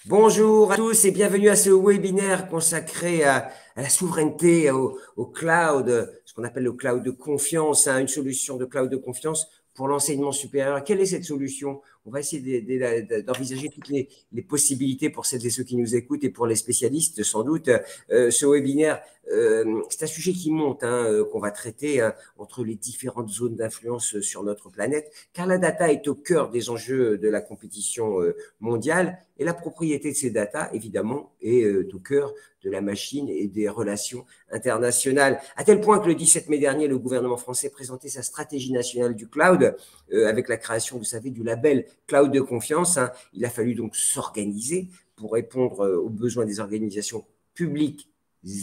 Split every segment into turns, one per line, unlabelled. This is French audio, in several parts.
Bonjour à tous et bienvenue à ce webinaire consacré à la souveraineté, au cloud, ce qu'on appelle le cloud de confiance, une solution de cloud de confiance pour l'enseignement supérieur. Quelle est cette solution? On va essayer d'envisager toutes les possibilités pour celles et ceux qui nous écoutent et pour les spécialistes, sans doute. Ce webinaire, c'est un sujet qui monte, qu'on va traiter entre les différentes zones d'influence sur notre planète, car la data est au cœur des enjeux de la compétition mondiale. Et la propriété de ces data, évidemment, est au cœur de la machine et des relations internationales. À tel point que le 17 mai dernier, le gouvernement français présentait sa stratégie nationale du cloud avec la création, vous savez, du label cloud de confiance. Il a fallu donc s'organiser pour répondre aux besoins des organisations publiques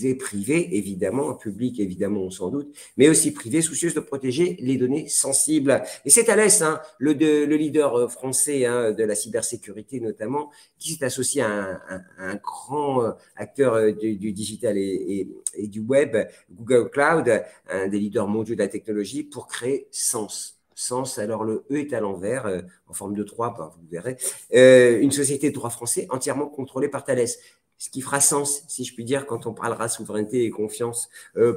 et privées, évidemment, publiques évidemment sans doute, mais aussi privées, soucieuses de protéger les données sensibles. Et c'est Thales, le leader français de la cybersécurité notamment, qui s'est associé à un grand acteur du digital et du web, Google Cloud, un des leaders mondiaux de la technologie, pour créer Sens. Sens, alors le E est à l'envers, en forme de 3, vous verrez, une société de droit français entièrement contrôlée par Thales. Ce qui fera sens, si je puis dire, quand on parlera souveraineté et confiance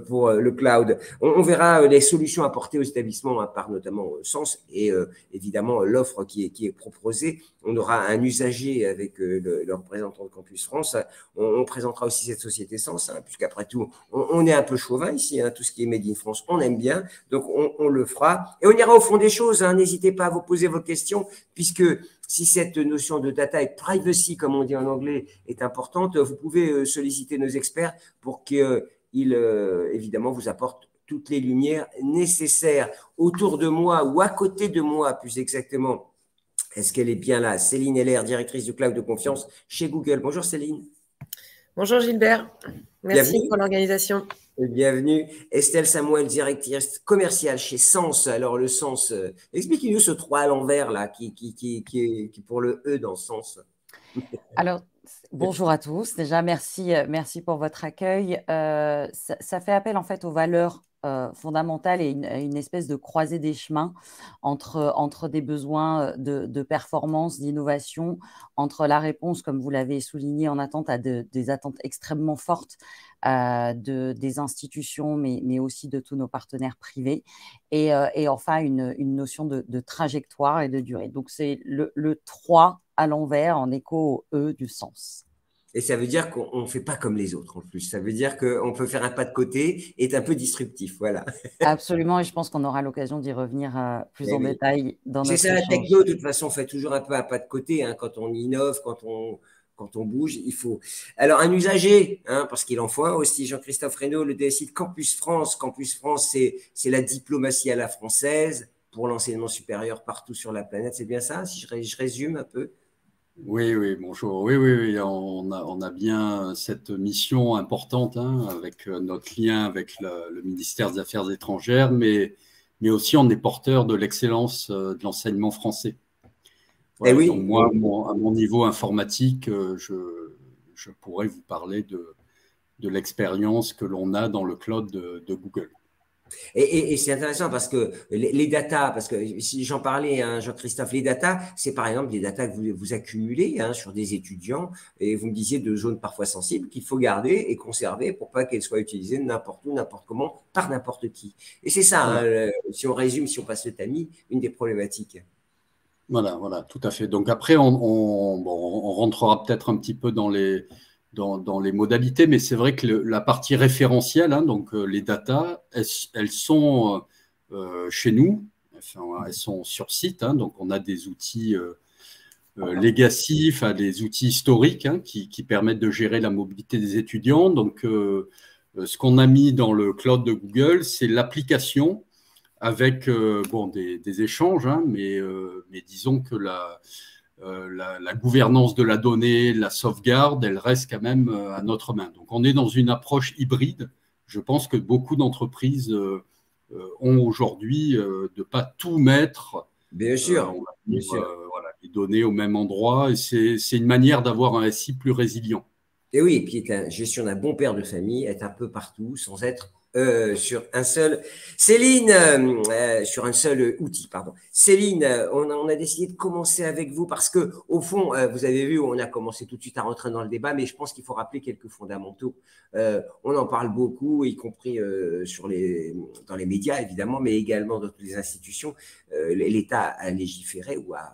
pour le cloud. On verra les solutions apportées aux établissements par notamment Sens et évidemment l'offre qui est proposée. On aura un usager avec le représentant de Campus France. On présentera aussi cette société Sens, puisqu'après tout, on est un peu chauvin ici. Tout ce qui est Made in France, on aime bien. Donc, on le fera. Et on ira au fond des choses. N'hésitez pas à vous poser vos questions, puisque si cette notion de data et privacy, comme on dit en anglais, est importante, vous pouvez solliciter nos experts pour qu'ils, évidemment, vous apportent toutes les lumières nécessaires autour de moi ou à côté de moi, plus exactement. Est-ce qu'elle est bien là? Céline Heller, directrice du cloud de confiance chez Google. Bonjour Céline.
Bonjour Gilbert. Merci
Bienvenue.
pour l'organisation.
Bienvenue. Estelle Samuel, directrice commerciale chez Sens. Alors, le Sens, expliquez-nous ce 3 à l'envers, là, qui pour le E dans Sens.
Alors, bonjour à tous. Déjà, merci pour votre accueil. Ça fait appel en fait aux valeurs fondamentales et une espèce de croisée des chemins entre des besoins de performance, d'innovation, entre la réponse, comme vous l'avez souligné, en attente à des attentes extrêmement fortes des institutions, mais aussi de tous nos partenaires privés, et enfin une notion de trajectoire et de durée. Donc, c'est le 3 à l'envers en écho au E du Sens.
Et ça veut dire qu'on ne fait pas comme les autres en plus. Ça veut dire qu'on peut faire un pas de côté et être un peu disruptif. Voilà.
Absolument, et je pense qu'on aura l'occasion d'y revenir plus en détail dans notre échange.
C'est ça la techno, de toute façon, on fait toujours un peu un pas de côté. Quand on innove, quand on bouge, il faut. Alors, un usager, parce qu'il en faut un aussi, Jean-Christophe Reynaud, le DSI de Campus France. Campus France, c'est la diplomatie à la française pour l'enseignement supérieur partout sur la planète. C'est bien ça, si je résume un peu?
Oui, bonjour. Oui, on a bien cette mission importante avec notre lien avec le ministère des Affaires étrangères, mais aussi on est porteur de l'excellence de l'enseignement français. Voilà,
oui.
Donc moi, à mon niveau informatique, je pourrais vous parler de l'expérience que l'on a dans le cloud de Google.
Et c'est intéressant parce que les data, parce que si j'en parlais, Jean-Christophe, les data, c'est par exemple des data que vous accumulez sur des étudiants et vous me disiez de zones parfois sensibles qu'il faut garder et conserver pour pas qu'elles soient utilisées n'importe où, n'importe comment, par n'importe qui. Et c'est ça, si on résume, si on passe le tamis, une des problématiques.
Voilà, tout à fait. Donc après, on rentrera peut-être un petit peu dans les modalités, mais c'est vrai que la partie référentielle, donc les datas, elles sont chez nous, elles sont sur site, donc on a des outils legacy, des outils historiques qui permettent de gérer la mobilité des étudiants. Donc, ce qu'on a mis dans le cloud de Google, c'est l'application avec des échanges, mais disons que la gouvernance de la donnée, la sauvegarde, elle reste quand même à notre main. Donc, on est dans une approche hybride. Je pense que beaucoup d'entreprises ont aujourd'hui de ne pas tout mettre.
Bien sûr.
Les données au même endroit. Et c'est une manière d'avoir un SI plus résilient.
Et oui, et puis être gestion d'un bon père de famille, être un peu partout sans être sur un seul. Céline, sur un seul outil, pardon. Céline, on a décidé de commencer avec vous parce que, au fond, vous avez vu, on a commencé tout de suite à rentrer dans le débat, mais je pense qu'il faut rappeler quelques fondamentaux. On en parle beaucoup, y compris dans les médias, évidemment, mais également dans toutes les institutions. L'État a légiféré ou a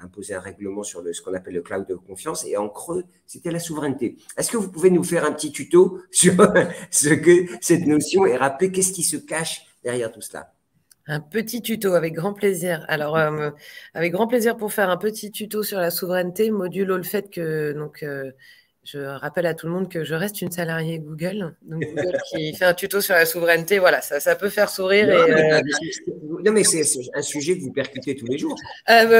imposer un règlement sur ce qu'on appelle le cloud de confiance, et en creux, c'était la souveraineté. Est-ce que vous pouvez nous faire un petit tuto sur ce que cette notion et rappeler qu'est-ce qui se cache derrière tout cela?
Un petit tuto, avec grand plaisir. Alors, avec grand plaisir pour faire un petit tuto sur la souveraineté, modulo le fait que, donc, je rappelle à tout le monde que je reste une salariée Google. Donc, Google qui fait un tuto sur la souveraineté, voilà, ça peut faire sourire.
Non, mais c'est un sujet que vous percutez tous les jours.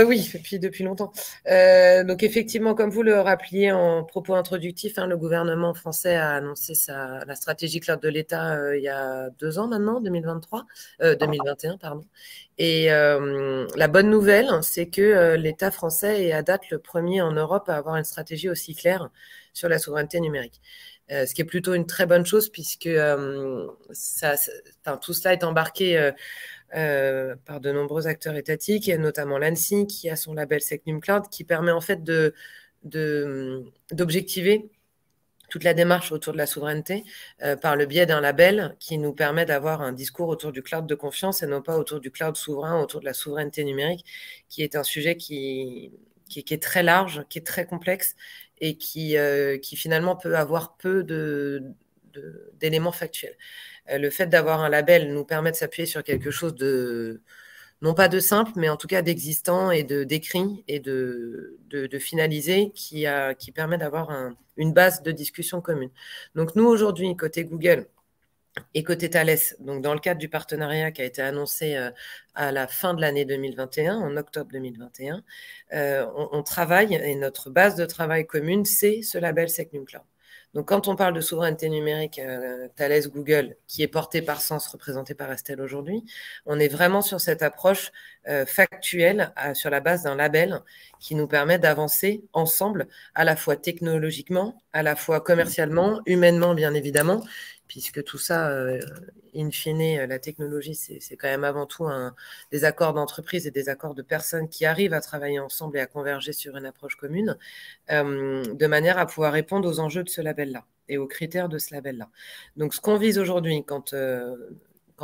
Oui, depuis longtemps. Donc, effectivement, comme vous le rappeliez en propos introductif, le gouvernement français a annoncé la stratégie cloud de l'État il y a 2 ans maintenant, 2021, pardon. Et la bonne nouvelle, c'est que l'État français est à date le premier en Europe à avoir une stratégie aussi claire sur la souveraineté numérique. Ce qui est plutôt une très bonne chose puisque tout cela est embarqué par de nombreux acteurs étatiques, et notamment l'ANSSI qui a son label SecNumCloud qui permet en fait d'objectiver toute la démarche autour de la souveraineté par le biais d'un label qui nous permet d'avoir un discours autour du cloud de confiance et non pas autour du cloud souverain, autour de la souveraineté numérique, qui est un sujet qui est très large, qui est très complexe et qui finalement peut avoir peu d'éléments factuels. Le fait d'avoir un label nous permet de s'appuyer sur quelque chose non pas de simple, mais en tout cas d'existant et d'écrit et de finalisé qui permet d'avoir une base de discussion commune. Donc nous, aujourd'hui, côté Google et côté Thales, donc dans le cadre du partenariat qui a été annoncé à la fin de l'année 2021, en octobre 2021, on travaille, et notre base de travail commune, c'est ce label SecNumCloud. Donc, quand on parle de souveraineté numérique, Thales, Google, qui est porté par Sens, représenté par Estelle aujourd'hui, on est vraiment sur cette approche factuelle sur la base d'un label qui nous permet d'avancer ensemble, à la fois technologiquement, à la fois commercialement, humainement, bien évidemment, puisque tout ça, in fine, la technologie, c'est quand même avant tout des accords d'entreprise et des accords de personnes qui arrivent à travailler ensemble et à converger sur une approche commune, de manière à pouvoir répondre aux enjeux de ce label-là et aux critères de ce label-là. Donc, ce qu'on vise aujourd'hui, quand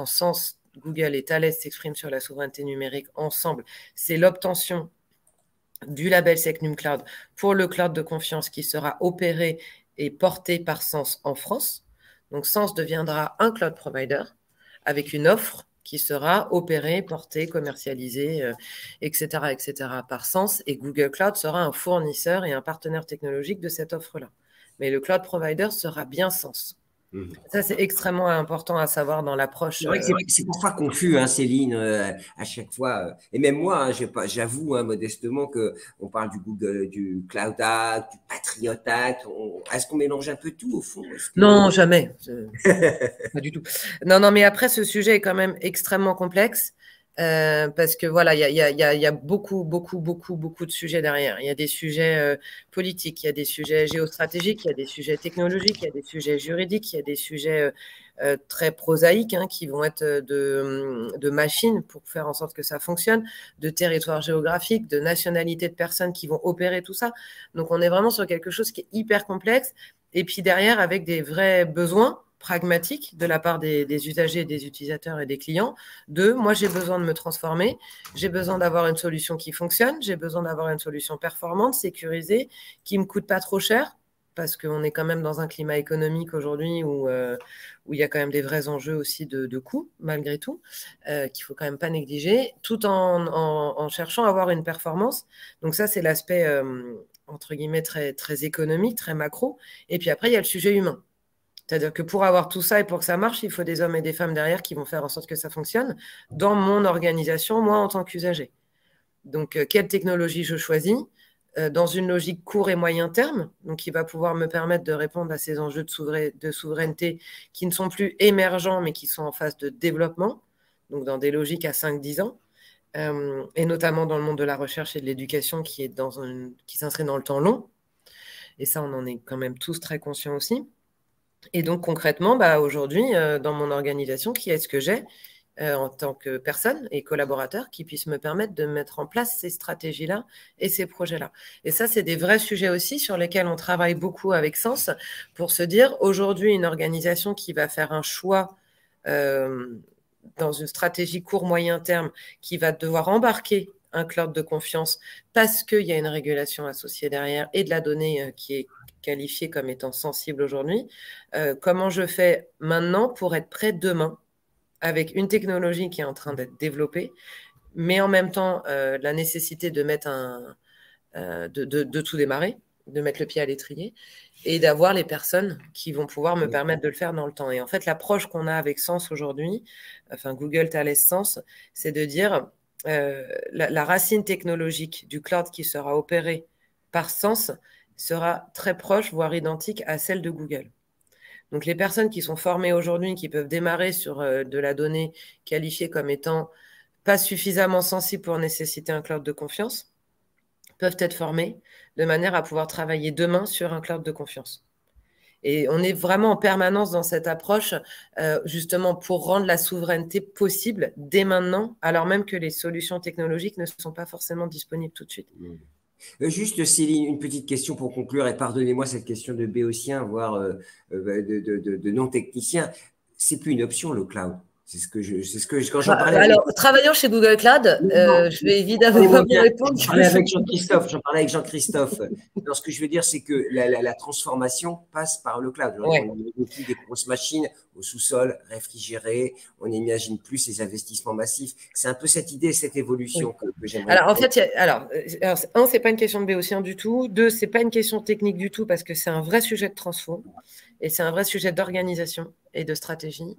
Sens, Google et Thales s'expriment sur la souveraineté numérique ensemble, c'est l'obtention du label SecNumCloud pour le cloud de confiance qui sera opéré et porté par Sens en France. Donc, Sens deviendra un cloud provider avec une offre qui sera opérée, portée, commercialisée, etc., par Sens. Et Google Cloud sera un fournisseur et un partenaire technologique de cette offre-là. Mais le cloud provider sera bien Sens. Ça, c'est extrêmement important à savoir dans l'approche.
C'est vrai que c'est parfois confus, Céline, à chaque fois. Et même moi, j'avoue modestement qu'on parle du Google, du Cloud Act, du Patriot Act. Est-ce qu'on mélange un peu tout au fond?
Non, jamais. Pas du tout. Non, mais après, ce sujet est quand même extrêmement complexe. Parce que voilà, il y a beaucoup de sujets derrière. Il y a des sujets politiques, il y a des sujets géostratégiques, il y a des sujets technologiques, il y a des sujets juridiques, il y a des sujets très prosaïques qui vont être de machines pour faire en sorte que ça fonctionne, de territoire géographique, de nationalité de personnes qui vont opérer tout ça. Donc, on est vraiment sur quelque chose qui est hyper complexe. Et puis derrière, avec des vrais besoins pragmatique de la part des usagers, des utilisateurs et des clients, moi j'ai besoin de me transformer, j'ai besoin d'avoir une solution qui fonctionne, j'ai besoin d'avoir une solution performante, sécurisée, qui ne me coûte pas trop cher, parce qu'on est quand même dans un climat économique aujourd'hui où il y a quand même des vrais enjeux aussi de coûts, malgré tout, qu'il ne faut quand même pas négliger, tout en cherchant à avoir une performance. Donc ça, c'est l'aspect, entre guillemets, très, très économique, très macro. Et puis après, il y a le sujet humain. C'est-à-dire que pour avoir tout ça et pour que ça marche, il faut des hommes et des femmes derrière qui vont faire en sorte que ça fonctionne dans mon organisation, moi en tant qu'usager. Donc, quelle technologie je choisis dans une logique court et moyen terme, donc qui va pouvoir me permettre de répondre à ces enjeux de souveraineté qui ne sont plus émergents, mais qui sont en phase de développement, donc dans des logiques à 5-10 ans, et notamment dans le monde de la recherche et de l'éducation qui s'inscrit dans le temps long. Et ça, on en est quand même tous très conscients aussi. Et donc, concrètement, aujourd'hui, dans mon organisation, qui est-ce que j'ai en tant que personne et collaborateur qui puisse me permettre de mettre en place ces stratégies-là et ces projets-là. Et ça, c'est des vrais sujets aussi sur lesquels on travaille beaucoup avec Sens pour se dire, aujourd'hui, une organisation qui va faire un choix dans une stratégie court-moyen terme, qui va devoir embarquer un cloud de confiance parce qu'il y a une régulation associée derrière et de la donnée qui est qualifiée comme étant sensible aujourd'hui, comment je fais maintenant pour être prêt demain avec une technologie qui est en train d'être développée, mais en même temps, la nécessité de mettre de tout démarrer, de mettre le pied à l'étrier et d'avoir les personnes qui vont pouvoir me permettre de le faire dans le temps. Et en fait, l'approche qu'on a avec Sens aujourd'hui, enfin Google Thales Sens, c'est de dire la racine technologique du cloud qui sera opérée par Sens sera très proche, voire identique à celle de Google. Donc, les personnes qui sont formées aujourd'hui, qui peuvent démarrer sur de la donnée qualifiée comme étant pas suffisamment sensible pour nécessiter un cloud de confiance, peuvent être formées de manière à pouvoir travailler demain sur un cloud de confiance. Et on est vraiment en permanence dans cette approche, justement pour rendre la souveraineté possible dès maintenant, alors même que les solutions technologiques ne sont pas forcément disponibles tout de suite.
Juste, Céline, une petite question pour conclure, et pardonnez-moi cette question de béotien, voire de non-technicien. C'est plus une option, le cloud. C'est ce que quand j'en parlais.
Alors, travaillant chez Google Cloud, je vais évidemment vous répondre.
J'en parlais avec Jean-Christophe. Ce que je veux dire, c'est que la transformation passe par le cloud.
Ouais.
On n'imagine plus des grosses machines au sous-sol, réfrigérées. On n'imagine plus ces investissements massifs. C'est un peu cette idée, cette évolution que j'aimerais.
Alors, en fait, un, c'est pas une question de béotien du tout. Deux, c'est pas une question technique du tout parce que c'est un vrai sujet de transfo et c'est un vrai sujet d'organisation et de stratégie.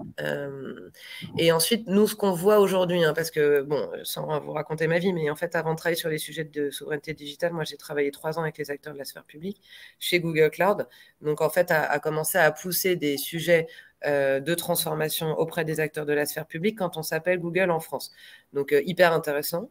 Et ensuite, nous, ce qu'on voit aujourd'hui, parce que, bon, sans vous raconter ma vie, mais en fait, avant de travailler sur les sujets de souveraineté digitale, moi, j'ai travaillé 3 ans avec les acteurs de la sphère publique chez Google Cloud. Donc, en fait, à commencer à pousser des sujets de transformation auprès des acteurs de la sphère publique quand on s'appelle Google en France. Donc, hyper intéressant.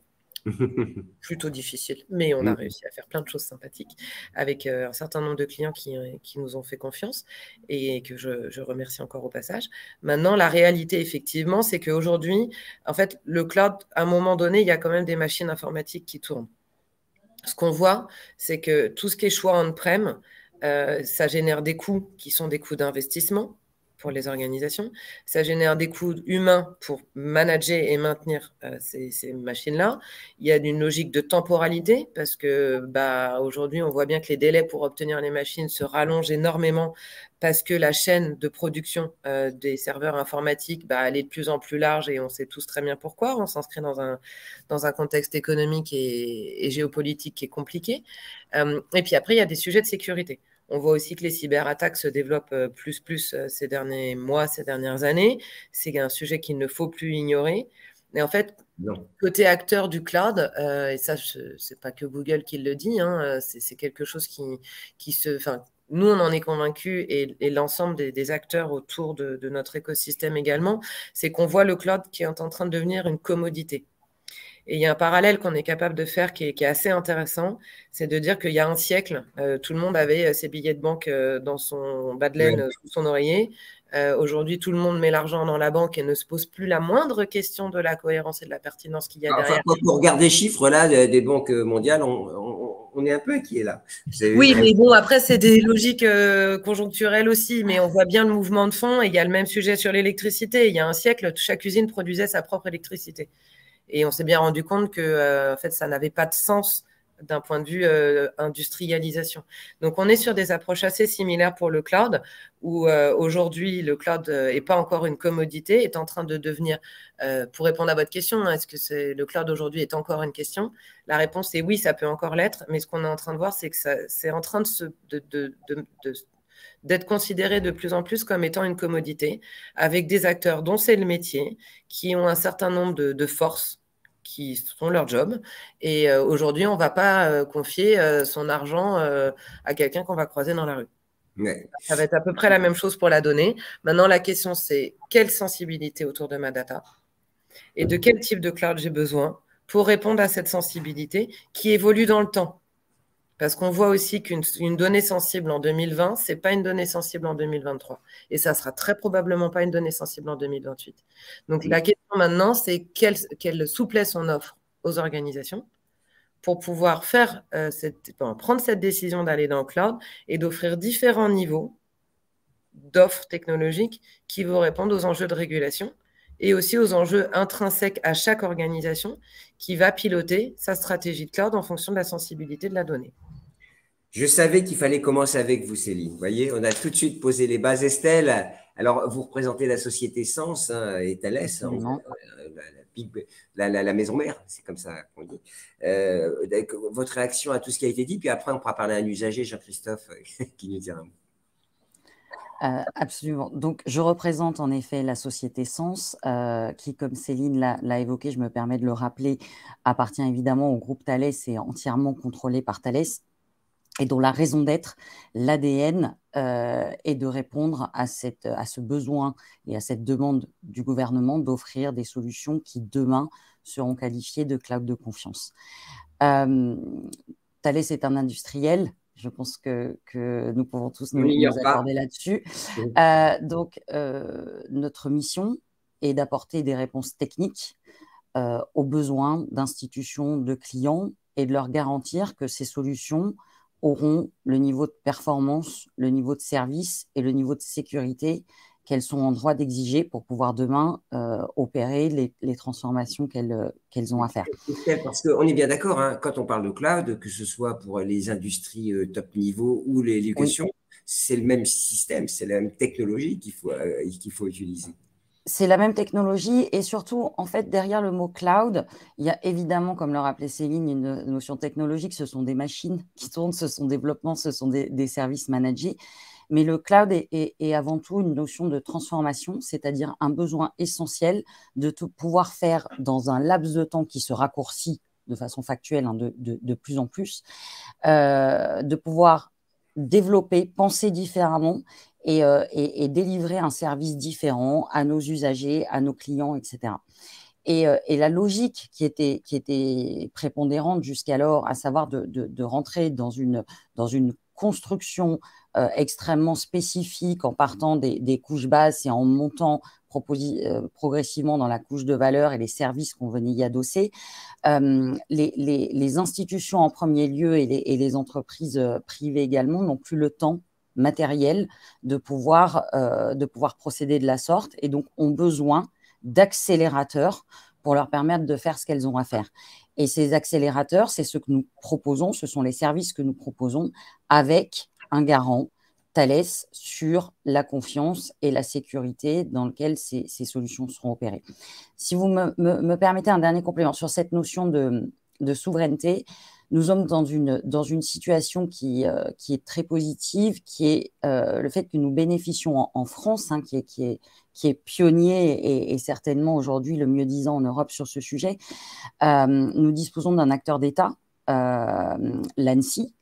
Plutôt difficile, mais on a réussi à faire plein de choses sympathiques avec un certain nombre de clients qui nous ont fait confiance et que je remercie encore au passage. Maintenant, la réalité, effectivement, c'est qu'aujourd'hui, en fait, le cloud, à un moment donné, il y a quand même des machines informatiques qui tournent. Ce qu'on voit, c'est que tout ce qui est choix on-prem, ça génère des coûts qui sont des coûts d'investissement pour les organisations. Ça génère des coûts humains pour manager et maintenir ces machines-là. Il y a une logique de temporalité parce que aujourd'hui, on voit bien que les délais pour obtenir les machines se rallongent énormément parce que la chaîne de production des serveurs informatiques, elle est de plus en plus large et on sait tous très bien pourquoi. On s'inscrit dans un contexte économique et géopolitique qui est compliqué. Et puis après, il y a des sujets de sécurité. On voit aussi que les cyberattaques se développent plus ces derniers mois, ces dernières années. C'est un sujet qu'il ne faut plus ignorer. Mais en fait, côté acteur du cloud, et ça, c'est pas que Google qui le dit, c'est quelque chose qui se... Nous, on en est convaincus et l'ensemble des acteurs autour de notre écosystème également, c'est qu'on voit le cloud qui est en train de devenir une commodité. Et il y a un parallèle qu'on est capable de faire qui est assez intéressant, c'est de dire qu'il y a un siècle, tout le monde avait ses billets de banque dans son bas de laine, sous son oreiller. Aujourd'hui, tout le monde met l'argent dans la banque et ne se pose plus la moindre question de la cohérence et de la pertinence qu'il y a derrière.
Quand on regarde les chiffres là, des banques mondiales, on est un peu inquiet là.
Oui, mais bon, après, c'est des logiques conjoncturelles aussi, mais on voit bien le mouvement de fond et il y a le même sujet sur l'électricité. Il y a un siècle, chaque usine produisait sa propre électricité. Et on s'est bien rendu compte que en fait, ça n'avait pas de sens d'un point de vue industrialisation. Donc, on est sur des approches assez similaires pour le cloud, où aujourd'hui, le cloud n'est pas encore une commodité, est en train de devenir, pour répondre à votre question, est-ce que le cloud aujourd'hui est encore une question? La réponse est oui, ça peut encore l'être, mais ce qu'on est en train de voir, c'est que c'est en train d'être considéré de plus en plus comme étant une commodité, avec des acteurs dont c'est le métier, qui ont un certain nombre de forces qui font leur job. Et aujourd'hui, on ne va pas confier son argent à quelqu'un qu'on va croiser dans la rue.
Ouais.
Ça va être à peu près la même chose pour la donnée. Maintenant, la question, c'est quelle sensibilité autour de ma data et de quel type de cloud j'ai besoin pour répondre à cette sensibilité qui évolue dans le temps. Parce qu'on voit aussi qu'une donnée sensible en 2020, ce n'est pas une donnée sensible en 2023. Et ça ne sera très probablement pas une donnée sensible en 2028. Donc la question maintenant, c'est quelle souplesse on offre aux organisations pour pouvoir prendre cette décision d'aller dans le cloud et d'offrir différents niveaux d'offres technologiques qui vont répondre aux enjeux de régulation et aussi aux enjeux intrinsèques à chaque organisation qui va piloter sa stratégie de cloud en fonction de la sensibilité de la donnée.
Je savais qu'il fallait commencer avec vous, Céline. Vous voyez, on a tout de suite posé les bases. Estelle, alors vous représentez la société Sens et Thales, la maison mère, c'est comme ça qu'on dit. Votre réaction à tout ce qui a été dit, puis après on pourra parler à un usager, Jean-Christophe, qui nous dira un mot.
Absolument. Donc, je représente en effet la société Sens, qui, comme Céline l'a évoqué, je me permets de le rappeler, appartient évidemment au groupe Thales et est entièrement contrôlé par Thales, et dont la raison d'être, l'ADN, est de répondre à ce besoin et à cette demande du gouvernement d'offrir des solutions qui, demain, seront qualifiées de cloud de confiance. Thales est un industriel. Je pense que nous pouvons tous nous accorder là-dessus. Donc, notre mission est d'apporter des réponses techniques aux besoins d'institutions, de clients, et de leur garantir que ces solutions auront le niveau de performance, le niveau de service et le niveau de sécurité qu'elles sont en droit d'exiger pour pouvoir demain opérer les transformations qu'elles ont à faire.
Parce qu'on est bien d'accord, hein, quand on parle de cloud, que ce soit pour les industries top niveau ou l'éducation, c'est le même système, c'est la même technologie qu'il faut utiliser.
C'est la même technologie et surtout, en fait, derrière le mot cloud, il y a évidemment, comme le rappelait Céline, une notion technologique. Ce sont des machines qui tournent, ce sont des développements, ce sont des services managés. Mais le cloud est avant tout une notion de transformation, c'est-à-dire un besoin essentiel de pouvoir faire dans un laps de temps qui se raccourcit de façon factuelle, hein, de plus en plus, de pouvoir développer, penser différemment et délivrer un service différent à nos usagers, à nos clients, etc. Et la logique qui était prépondérante jusqu'alors, à savoir de rentrer dans une construction extrêmement spécifique en partant des couches basses et en montant progressivement dans la couche de valeur et les services qu'on venait y adosser, les institutions en premier lieu et les entreprises privées également n'ont plus le temps matériel de pouvoir procéder de la sorte et donc ont besoin d'accélérateurs pour leur permettre de faire ce qu'elles ont à faire. Et ces accélérateurs, c'est ce que nous proposons, ce sont les services que nous proposons avec un garant, Thales, sur la confiance et la sécurité dans lequel ces solutions seront opérées. Si vous me permettez un dernier complément sur cette notion de souveraineté, nous sommes dans une situation qui est très positive, qui est le fait que nous bénéficions en France, hein, qui est pionnier et certainement aujourd'hui le mieux-disant en Europe sur ce sujet. Nous disposons d'un acteur d'État, l'ANSSI,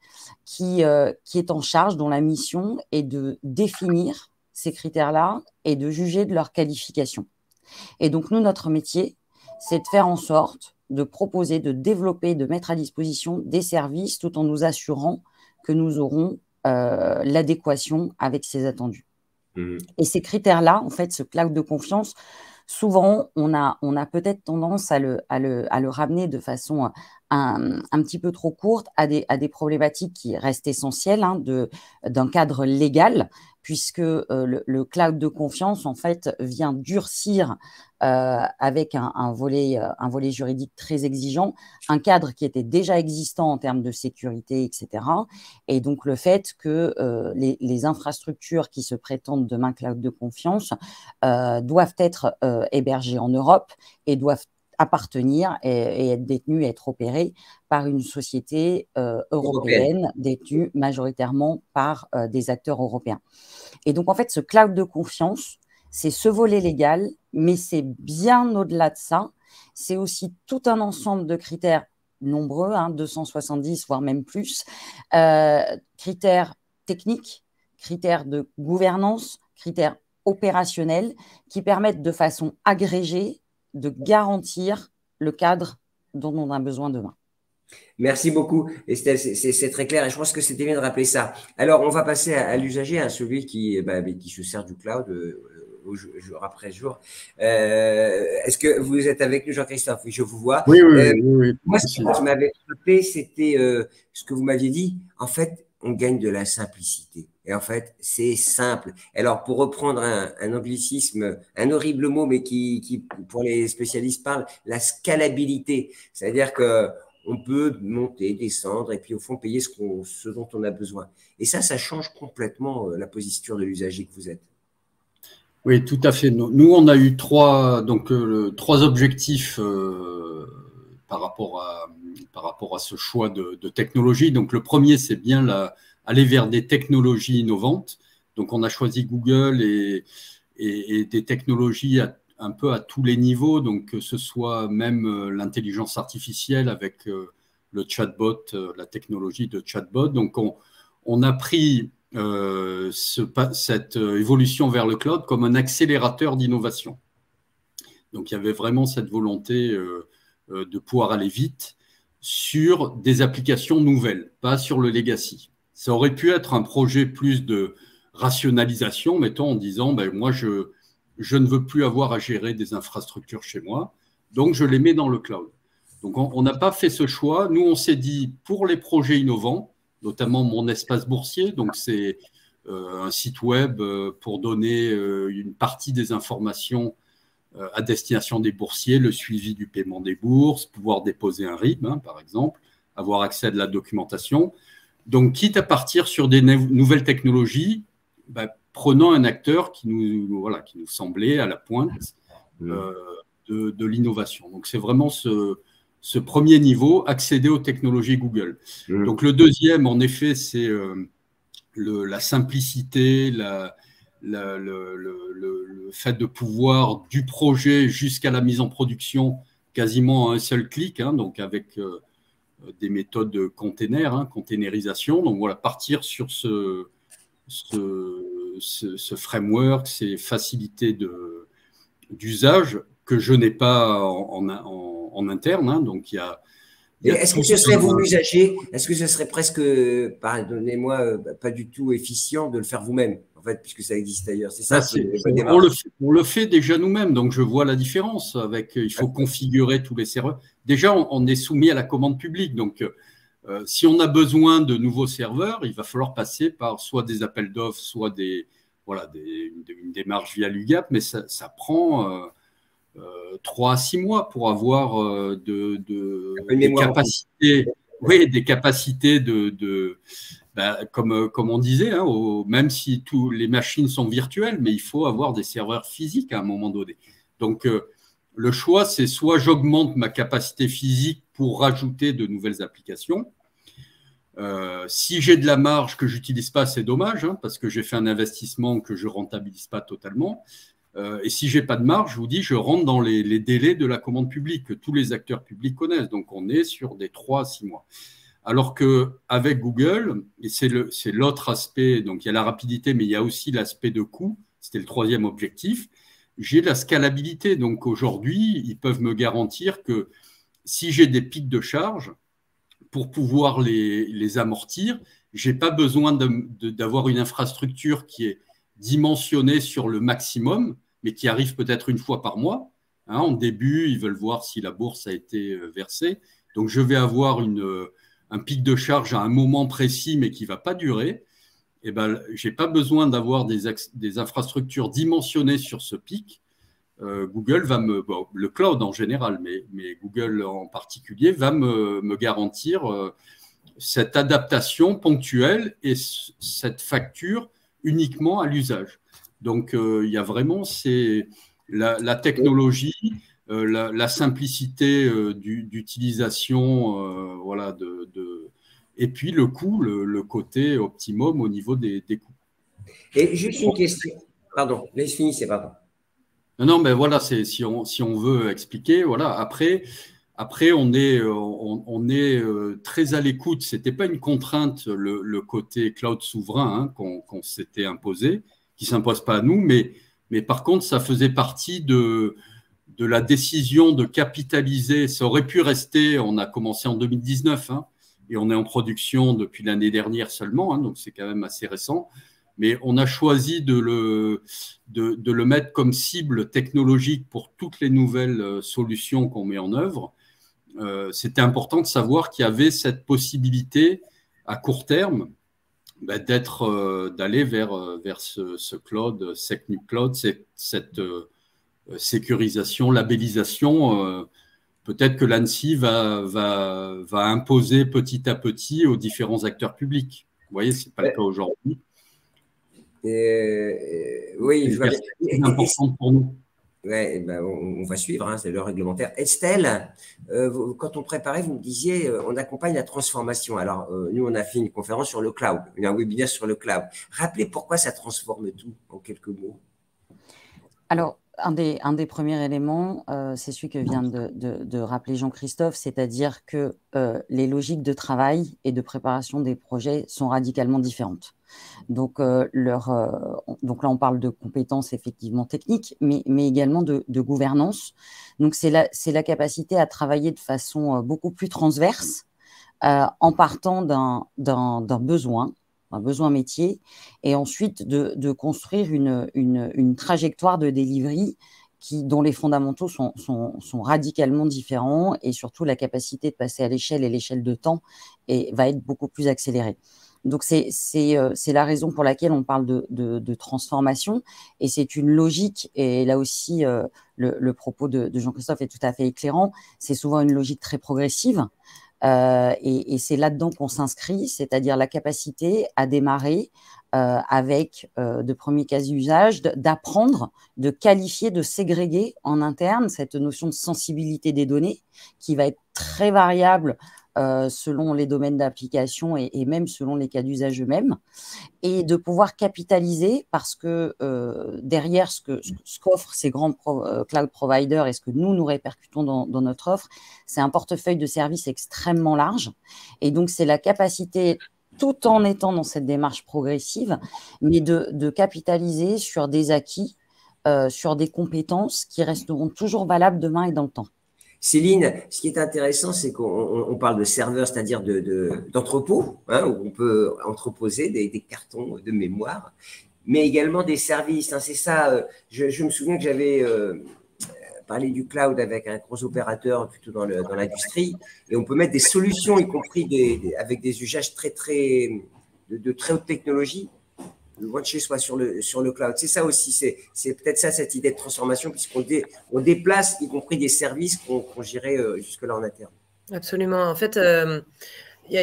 qui est en charge, dont la mission est de définir ces critères-là et de juger de leur qualification. Et donc, nous, notre métier, c'est de faire en sorte de proposer, de développer, de mettre à disposition des services tout en nous assurant que nous aurons l'adéquation avec ces attendus. Et ces critères-là, en fait, ce cloud de confiance, souvent, on a peut-être tendance à le ramener de façon un petit peu trop courte à des problématiques qui restent essentielles, hein, d'un cadre légal, puisque le cloud de confiance, en fait, vient durcir avec un volet juridique très exigeant, un cadre qui était déjà existant en termes de sécurité, etc. Et donc, le fait que les infrastructures qui se prétendent demain cloud de confiance doivent être hébergées en Europe et doivent appartenir et être détenues et être opérées par une société européenne détenue majoritairement par des acteurs européens. Et donc, en fait, ce cloud de confiance, c'est ce volet légal, mais c'est bien au-delà de ça. C'est aussi tout un ensemble de critères nombreux, hein, 270, voire même plus, critères techniques, critères de gouvernance, critères opérationnels qui permettent de façon agrégée de garantir le cadre dont on a besoin demain.
Merci beaucoup, Estelle, c'est très clair et je pense que c'était bien de rappeler ça. Alors, on va passer à l'usager, à celui qui se sert du cloud jour après jour. Est-ce que vous êtes avec nous, Jean-Christophe? Oui, je vous vois.
Oui, oui, oui, oui,
Moi, ce qui m'avait frappé, c'était ce que vous m'aviez dit. En fait, on gagne de la simplicité. Et en fait, c'est simple. Alors, pour reprendre un anglicisme, un horrible mot, mais qui, pour les spécialistes, parle, la scalabilité. C'est-à-dire que on peut monter, descendre et puis au fond payer ce dont on a besoin. Et ça change complètement la posture de l'usager que vous êtes.
Oui, tout à fait. Nous, on a eu trois objectifs par rapport à ce choix de technologie. Donc, le premier, c'est bien aller vers des technologies innovantes. Donc, on a choisi Google et des technologies un peu à tous les niveaux, donc que ce soit même l'intelligence artificielle avec le chatbot, la technologie de chatbot. Donc, on a pris cette évolution vers le cloud comme un accélérateur d'innovation. Donc, il y avait vraiment cette volonté de pouvoir aller vite sur des applications nouvelles, pas sur le legacy. Ça aurait pu être un projet plus de rationalisation, mettons, en disant, ben, moi, je ne veux plus avoir à gérer des infrastructures chez moi, donc je les mets dans le cloud. Donc, on n'a pas fait ce choix. Nous, on s'est dit, pour les projets innovants, notamment mon espace boursier, donc c'est un site web pour donner une partie des informations à destination des boursiers, le suivi du paiement des bourses, pouvoir déposer un RIB, par exemple, avoir accès à de la documentation. Donc, quitte à partir sur des nouvelles technologies, prenons un acteur qui nous semblait à la pointe de l'innovation. Donc, c'est vraiment ce premier niveau, accéder aux technologies Google. Donc, le deuxième, en effet, c'est la simplicité, le fait de pouvoir du projet jusqu'à la mise en production quasiment à un seul clic, donc avec des méthodes de containerisation. Donc, voilà, partir sur ce framework, ces facilités d'usage que je n'ai pas en interne. Donc, il y a
est-ce que ce serait vous l'usager, est-ce que ce serait presque, pardonnez-moi, pas du tout efficient de le faire vous-même, en fait, puisque ça existe ailleurs? C'est ça.
On le fait déjà nous-mêmes, donc je vois la différence. Il faut configurer tous les serveurs. Déjà, on est soumis à la commande publique, donc si on a besoin de nouveaux serveurs, il va falloir passer par soit des appels d'offres, soit une démarche via l'UGAP, mais ça prend 3 à 6 mois pour avoir des capacités comme on disait, même si les machines sont virtuelles, mais il faut avoir des serveurs physiques à un moment donné. Donc, le choix, c'est soit j'augmente ma capacité physique pour rajouter de nouvelles applications. Si j'ai de la marge que je n'utilise pas, c'est dommage, parce que j'ai fait un investissement que je ne rentabilise pas totalement. Et si je n'ai pas de marge, je vous dis, je rentre dans les délais de la commande publique que tous les acteurs publics connaissent. Donc, on est sur des 3 à 6 mois. Alors qu'avec Google, et c'est l'autre aspect, donc il y a la rapidité, mais il y a aussi l'aspect de coût, c'était le troisième objectif, j'ai la scalabilité. Donc, aujourd'hui, ils peuvent me garantir que si j'ai des pics de charge, pour pouvoir les amortir, je n'ai pas besoin d'avoir une infrastructure qui est dimensionnée sur le maximum, mais qui arrive peut-être une fois par mois. En début, ils veulent voir si la bourse a été versée. Donc, je vais avoir un pic de charge à un moment précis, mais qui ne va pas durer. Je n'ai pas besoin d'avoir des infrastructures dimensionnées sur ce pic. Google le cloud en général, mais Google en particulier, va me garantir cette adaptation ponctuelle et cette facture uniquement à l'usage. Donc, il y a vraiment la technologie, la simplicité d'utilisation, et puis le coût, le côté optimum au niveau des coûts.
Et juste une question. Pardon, laisse finir, c'est pardon.
Non, mais voilà, si on veut expliquer, voilà. Après, on est très à l'écoute. C'était pas une contrainte le côté cloud souverain qu'on s'était imposé, qui s'impose pas à nous, mais par contre, ça faisait partie de de la décision de capitaliser. Ça aurait pu rester, on a commencé en 2019, hein, et on est en production depuis l'année dernière seulement, hein, donc c'est quand même assez récent. Mais on a choisi de le mettre comme cible technologique pour toutes les nouvelles solutions qu'on met en œuvre. C'était important de savoir qu'il y avait cette possibilité à court terme d'aller vers ce cloud, SecNumCloud, cette sécurisation, labellisation. Peut-être que l'ANSSI va imposer petit à petit aux différents acteurs publics. Vous voyez, ce n'est pas le cas aujourd'hui.
Oui, je vois bien.
C'est important pour nous.
Ouais, ben on va suivre, hein, c'est le réglementaire. Estelle, quand on préparait, vous me disiez, on accompagne la transformation. Alors, nous, on a fait une conférence sur le cloud, un webinaire sur le cloud. Rappelez pourquoi ça transforme tout, en quelques mots.
Alors, un des premiers éléments, c'est celui que vient de rappeler Jean-Christophe, c'est-à-dire que les logiques de travail et de préparation des projets sont radicalement différentes. Donc là, on parle de compétences effectivement techniques, mais également de gouvernance. Donc, c'est la capacité à travailler de façon beaucoup plus transverse en partant d'un besoin, un besoin métier, et ensuite de construire une trajectoire de delivery dont les fondamentaux sont radicalement différents, et surtout la capacité de passer à l'échelle et l'échelle de temps va être beaucoup plus accélérée. Donc, c'est la raison pour laquelle on parle de transformation, et c'est une logique, et là aussi, le propos de Jean-Christophe est tout à fait éclairant, c'est souvent une logique très progressive, et c'est là-dedans qu'on s'inscrit, c'est-à-dire la capacité à démarrer avec de premiers cas d'usage, d'apprendre, de qualifier, de ségréguer en interne cette notion de sensibilité des données qui va être très variable selon les domaines d'application et même selon les cas d'usage eux-mêmes, et de pouvoir capitaliser parce que derrière ce qu'offrent ces grands cloud providers et ce que nous répercutons dans notre offre, c'est un portefeuille de services extrêmement large, et donc c'est la capacité, tout en étant dans cette démarche progressive, mais de capitaliser sur des acquis, sur des compétences qui resteront toujours valables demain et dans le temps.
Céline, ce qui est intéressant, c'est qu'on parle de serveurs, c'est-à-dire d'entrepôts, hein, où on peut entreposer des cartons de mémoire, mais également des services. Hein, c'est ça, je me souviens que j'avais parlé du cloud avec un gros opérateur plutôt dans l'industrie, et on peut mettre des solutions, y compris avec des usages de très haute technologie, loin de chez soi sur le cloud. C'est ça aussi, c'est peut-être ça cette idée de transformation, puisqu'on déplace y compris des services qu'on gérait jusque-là en interne.
Absolument. En fait, il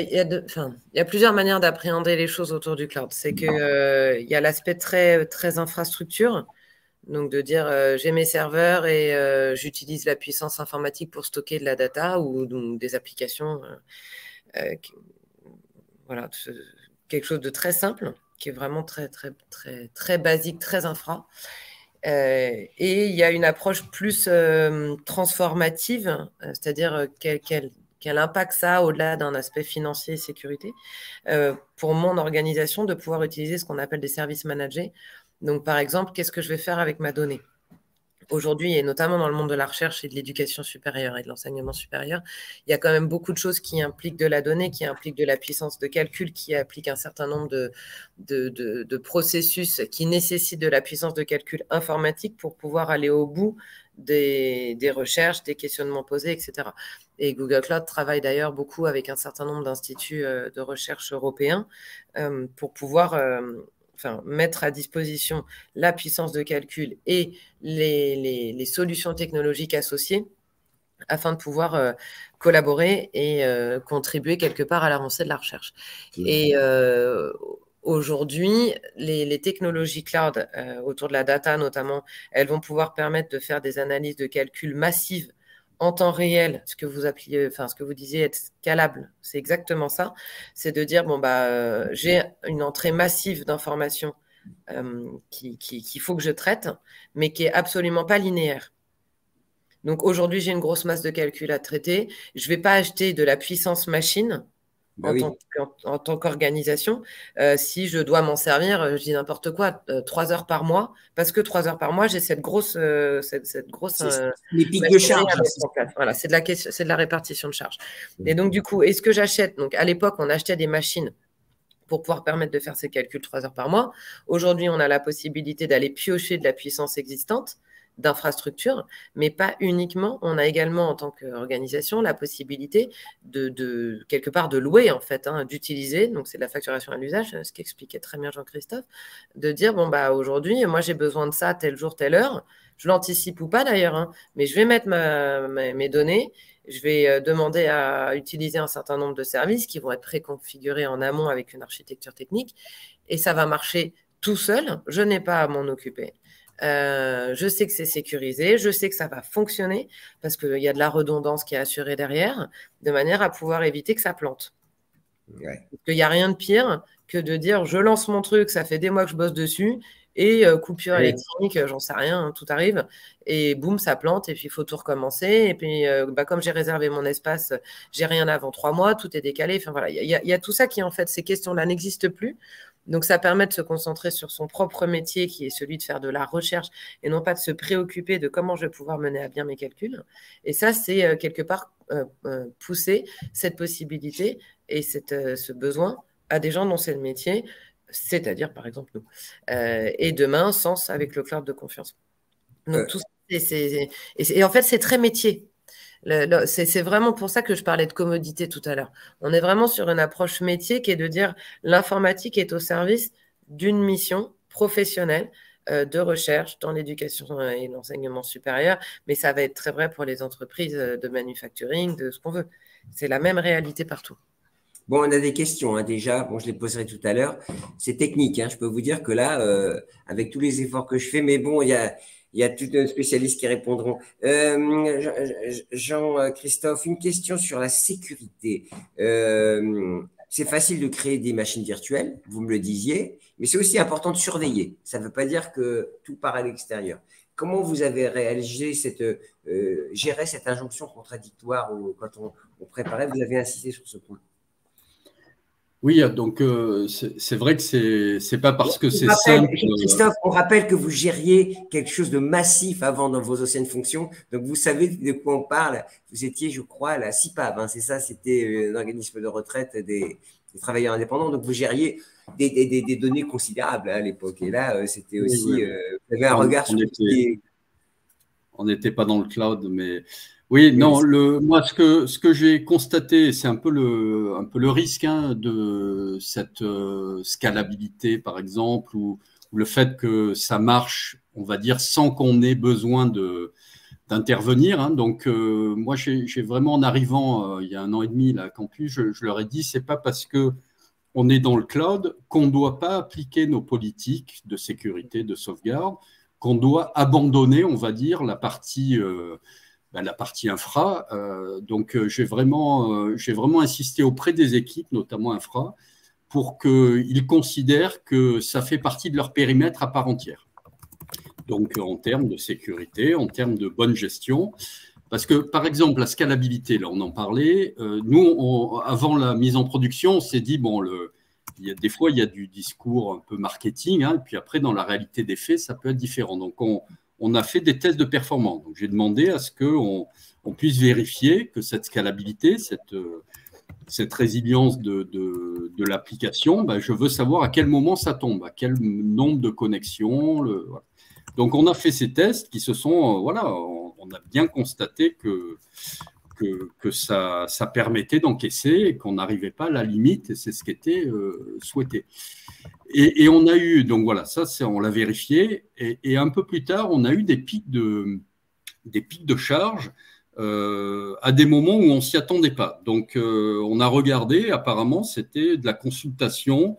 y a plusieurs manières d'appréhender les choses autour du cloud. C'est qu'il y a l'aspect très, très infrastructure, donc de dire j'ai mes serveurs et j'utilise la puissance informatique pour stocker de la data ou des applications. Voilà, quelque chose de très simple, qui est vraiment très, très, très, très basique, très infra. Et il y a une approche plus transformative, c'est-à-dire quel impact ça a au-delà d'un aspect financier et sécurité pour mon organisation de pouvoir utiliser ce qu'on appelle des services managés. Donc, par exemple, qu'est-ce que je vais faire avec ma donnée ? Aujourd'hui, et notamment dans le monde de la recherche et de l'éducation supérieure et de l'enseignement supérieur, il y a quand même beaucoup de choses qui impliquent de la donnée, qui impliquent de la puissance de calcul, qui impliquent un certain nombre de processus qui nécessitent de la puissance de calcul informatique pour pouvoir aller au bout des recherches, des questionnements posés, etc. Et Google Cloud travaille d'ailleurs beaucoup avec un certain nombre d'instituts de recherche européens pour pouvoir mettre à disposition la puissance de calcul et les solutions technologiques associées afin de pouvoir collaborer et contribuer quelque part à l'avancée de la recherche. Et aujourd'hui, les technologies cloud autour de la data notamment, elles vont pouvoir permettre de faire des analyses de calcul massives en temps réel, ce que vous disiez être scalable, c'est exactement ça. C'est de dire, j'ai une entrée massive d'informations qu'il faut que je traite, mais qui est absolument pas linéaire. Donc aujourd'hui, j'ai une grosse masse de calcul à traiter. Je ne vais pas acheter de la puissance machine
Bah oui.
en tant qu'organisation. Si je dois m'en servir, je dis n'importe quoi, 3 heures par mois, parce que 3 heures par mois, j'ai cette grosse
Les pics de
machinerie
charge.
à mettre en place. Voilà, c'est de la répartition de charge. Et donc, du coup, est-ce que j'achète? Donc, à l'époque, on achetait des machines pour pouvoir permettre de faire ces calculs 3 heures par mois. Aujourd'hui, on a la possibilité d'aller piocher de la puissance existante d'infrastructures, mais pas uniquement. On a également, en tant qu'organisation, la possibilité de quelque part de louer, en fait, d'utiliser, donc c'est de la facturation à l'usage, ce qu'expliquait très bien Jean-Christophe, de dire, bon, bah, aujourd'hui, moi, j'ai besoin de ça, tel jour, telle heure. Je l'anticipe ou pas, d'ailleurs, mais je vais mettre mes données, je vais demander à utiliser un certain nombre de services qui vont être préconfigurés en amont avec une architecture technique, et ça va marcher tout seul. Je n'ai pas à m'en occuper. Je sais que c'est sécurisé, je sais que ça va fonctionner parce qu'il y a de la redondance qui est assurée derrière, de manière à pouvoir éviter que ça plante.
Ouais.
Parce qu'il n'y a rien de pire que de dire je lance mon truc, ça fait des mois que je bosse dessus, et coupure électronique, j'en sais rien, tout arrive, et boum, ça plante, et puis il faut tout recommencer. Et puis, comme j'ai réservé mon espace, j'ai rien avant 3 mois, tout est décalé. Enfin voilà, il y a tout ça qui, en fait, ces questions-là n'existent plus. Donc, ça permet de se concentrer sur son propre métier, qui est celui de faire de la recherche, et non pas de se préoccuper de comment je vais pouvoir mener à bien mes calculs. Et ça, c'est quelque part pousser cette possibilité et ce besoin à des gens dont c'est le métier, c'est-à-dire par exemple nous. Et demain, Sens avec le cloud de confiance. Donc, tout ça, et en fait, c'est très métier. C'est vraiment pour ça que je parlais de commodité tout à l'heure. On est vraiment sur une approche métier qui est de dire l'informatique est au service d'une mission professionnelle de recherche dans l'éducation et l'enseignement supérieur, mais ça va être très vrai pour les entreprises de manufacturing, de ce qu'on veut. C'est la même réalité partout.
Bon, on a des questions déjà. Bon, je les poserai tout à l'heure. C'est technique. Je peux vous dire que là, avec tous les efforts que je fais, mais bon, il y a tous nos spécialistes qui répondront. Jean-Christophe, une question sur la sécurité. C'est facile de créer des machines virtuelles, vous me le disiez, mais c'est aussi important de surveiller. Ça ne veut pas dire que tout part à l'extérieur. Comment vous avez réalisé géré cette injonction contradictoire quand on préparait? Vous avez insisté sur ce point.
Oui, donc c'est vrai que c'est pas parce que c'est simple.
Christophe, on rappelle que vous gériez quelque chose de massif avant dans vos anciennes fonctions, donc vous savez de quoi on parle. Vous étiez, je crois, à la CIPAV, c'est ça, c'était un organisme de retraite des travailleurs indépendants, donc vous gériez des données considérables à l'époque. Et là, c'était aussi, oui. Vous avez un regard sur ce qui est…
On n'était pas dans le cloud, mais… Oui, non, moi, ce que j'ai constaté, c'est un peu le risque de cette scalabilité, par exemple, ou le fait que ça marche, on va dire, sans qu'on ait besoin d'intervenir. Donc, moi, j'ai vraiment, en arrivant il y a 1 an et demi là, à Campus, je leur ai dit, c'est pas parce que on est dans le cloud qu'on ne doit pas appliquer nos politiques de sécurité, de sauvegarde, qu'on doit abandonner, on va dire, la partie infra. Donc, j'ai vraiment insisté auprès des équipes, notamment infra, pour qu'ils considèrent que ça fait partie de leur périmètre à part entière. Donc, en termes de sécurité, en termes de bonne gestion. Parce que, par exemple, la scalabilité, là, on en parlait. Nous, avant la mise en production, on s'est dit, bon, des fois, il y a du discours un peu marketing, et puis après, dans la réalité des faits, ça peut être différent. Donc, on a fait des tests de performance. Donc, j'ai demandé à ce qu'on puisse vérifier que cette scalabilité, cette résilience de l'application, je veux savoir à quel moment ça tombe, à quel nombre de connexions. Voilà. Donc, on a fait ces tests qui se sont… on a bien constaté que ça permettait d'encaisser et qu'on n'arrivait pas à la limite, et c'est ce qui était souhaité. Et on a eu, donc voilà, ça, on l'a vérifié, et un peu plus tard, on a eu des pics de charge à des moments où on ne s'y attendait pas. Donc, on a regardé, apparemment, c'était de la consultation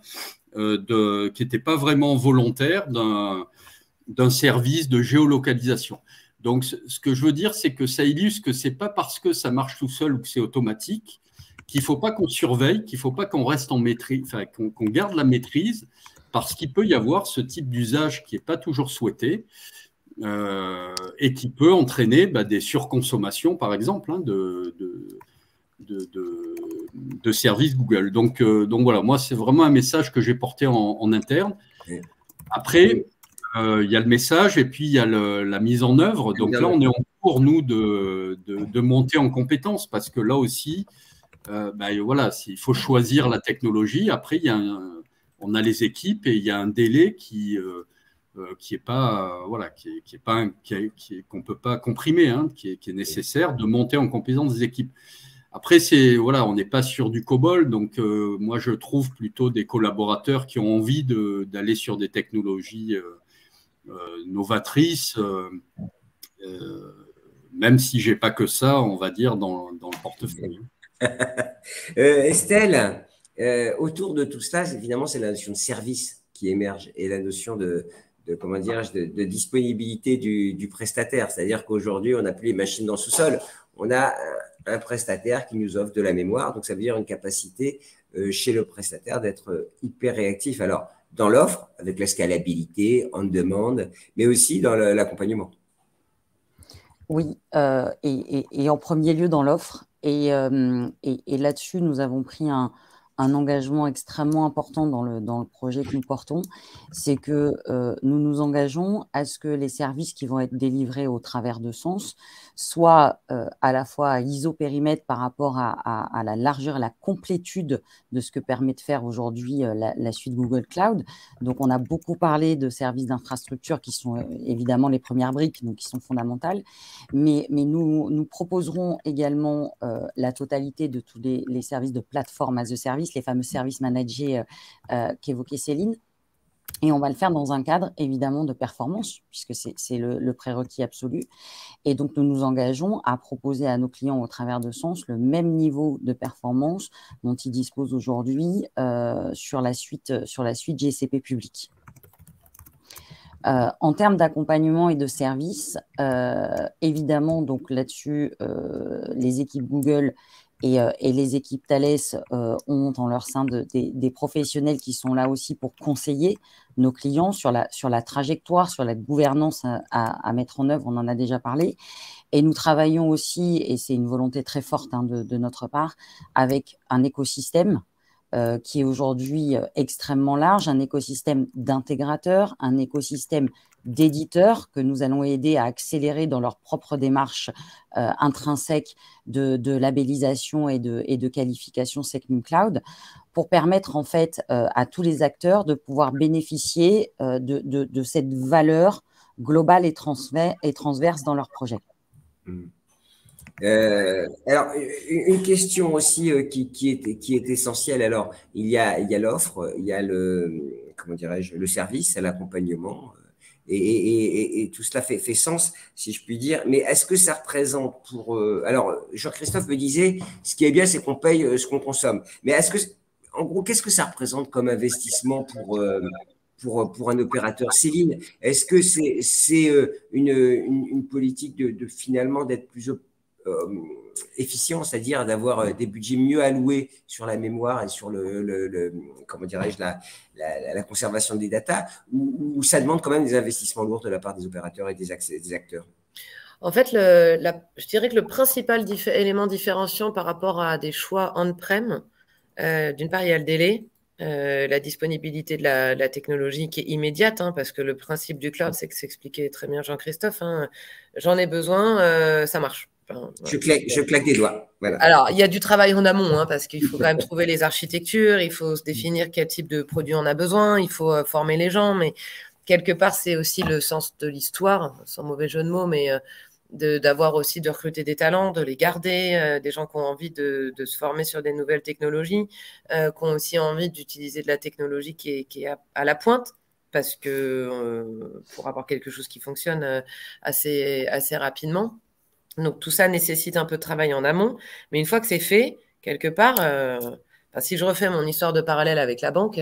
qui n'était pas vraiment volontaire d'un service de géolocalisation. Donc, ce que je veux dire, c'est que ça illustre que ce n'est pas parce que ça marche tout seul ou que c'est automatique qu'il ne faut pas qu'on surveille, qu'il ne faut pas qu'on reste en maîtrise, enfin, qu'on garde la maîtrise, parce qu'il peut y avoir ce type d'usage qui n'est pas toujours souhaité et qui peut entraîner des surconsommations, par exemple, de services Google. Donc voilà, moi, c'est vraiment un message que j'ai porté en interne. Après, il y a le message et puis il y a la mise en œuvre. Donc là, on est en cours, nous, de monter en compétences parce que là aussi, voilà, il faut choisir la technologie. Après, on a les équipes et il y a un délai qui est pas voilà, qu'on peut pas comprimer, hein, qui est nécessaire de monter en compétence des équipes. Après, voilà, on n'est pas sur du COBOL, donc moi je trouve plutôt des collaborateurs qui ont envie d'aller sur des technologies novatrices, même si j'ai pas que ça, on va dire, dans le portefeuille.
Estelle, autour de tout cela, évidemment, c'est la notion de service qui émerge et la notion comment dirais-je, de disponibilité du prestataire. C'est-à-dire qu'aujourd'hui, on n'a plus les machines dans le sous-sol. On a un prestataire qui nous offre de la mémoire. Donc, ça veut dire une capacité chez le prestataire d'être hyper réactif. Alors, dans l'offre, avec la scalabilité, on demande, mais aussi dans l'accompagnement.
Oui, et en premier lieu dans l'offre. Et là-dessus, nous avons pris un engagement extrêmement important dans le projet que nous portons, c'est que nous nous engageons à ce que les services qui vont être délivrés au travers de Sens soient à la fois à isopérimètre par rapport à la largeur, à la complétude de ce que permet de faire aujourd'hui la suite Google Cloud. Donc, on a beaucoup parlé de services d'infrastructure qui sont évidemment les premières briques, donc qui sont fondamentales, mais nous proposerons également la totalité de tous les services de plateforme as a service, les fameux services managés qu'évoquait Céline. Et on va le faire dans un cadre, évidemment, de performance, puisque c'est le prérequis absolu. Et donc, nous nous engageons à proposer à nos clients, au travers de Sens, le même niveau de performance dont ils disposent aujourd'hui sur la suite GCP publique. En termes d'accompagnement et de services, évidemment, donc là-dessus, les équipes Google et les équipes Thales ont en leur sein des professionnels qui sont là aussi pour conseiller nos clients sur la trajectoire, sur la gouvernance à mettre en œuvre, on en a déjà parlé. Et nous travaillons aussi, et c'est une volonté très forte hein, de notre part, avec un écosystème qui est aujourd'hui extrêmement large, un écosystème d'intégrateurs, un écosystème d'éditeurs que nous allons aider à accélérer dans leur propre démarche intrinsèque de labellisation et de qualification SecNumCloud pour permettre en fait à tous les acteurs de pouvoir bénéficier de cette valeur globale et transverse dans leur projet.
Alors, une question aussi qui est essentielle. Alors, il y a l'offre, il y a comment dirais-je, le service, l'accompagnement, et tout cela fait sens, si je puis dire. Mais est-ce que ça représente alors, Jean-Christophe me disait, ce qui est bien, c'est qu'on paye ce qu'on consomme. Mais en gros, qu'est-ce que ça représente comme investissement pour un opérateur? Céline, est-ce que c'est une politique de finalement d'être plus efficient, c'est-à-dire d'avoir des budgets mieux alloués sur la mémoire et sur comment dirais-je, la conservation des datas, ou ça demande quand même des investissements lourds de la part des opérateurs et des acteurs?
En fait, je dirais que le principal élément différenciant par rapport à des choix on-prem, d'une part, il y a le délai, la disponibilité de la technologie qui est immédiate, hein, parce que le principe du cloud, c'est que s'expliquait très bien Jean-Christophe, hein, j'en ai besoin, ça marche. Enfin,
je claque des doigts. Voilà.
Alors, il y a du travail en amont, hein, parce qu'il faut quand même trouver les architectures, il faut se définir quel type de produit on a besoin, il faut former les gens, mais quelque part, c'est aussi le sens de l'histoire, sans mauvais jeu de mots, mais d'avoir aussi de recruter des talents, de les garder, des gens qui ont envie de se former sur des nouvelles technologies, qui ont aussi envie d'utiliser de la technologie qui est à la pointe, parce que pour avoir quelque chose qui fonctionne assez rapidement. Donc, tout ça nécessite un peu de travail en amont. Mais une fois que c'est fait, quelque part, si je refais mon histoire de parallèle avec la banque,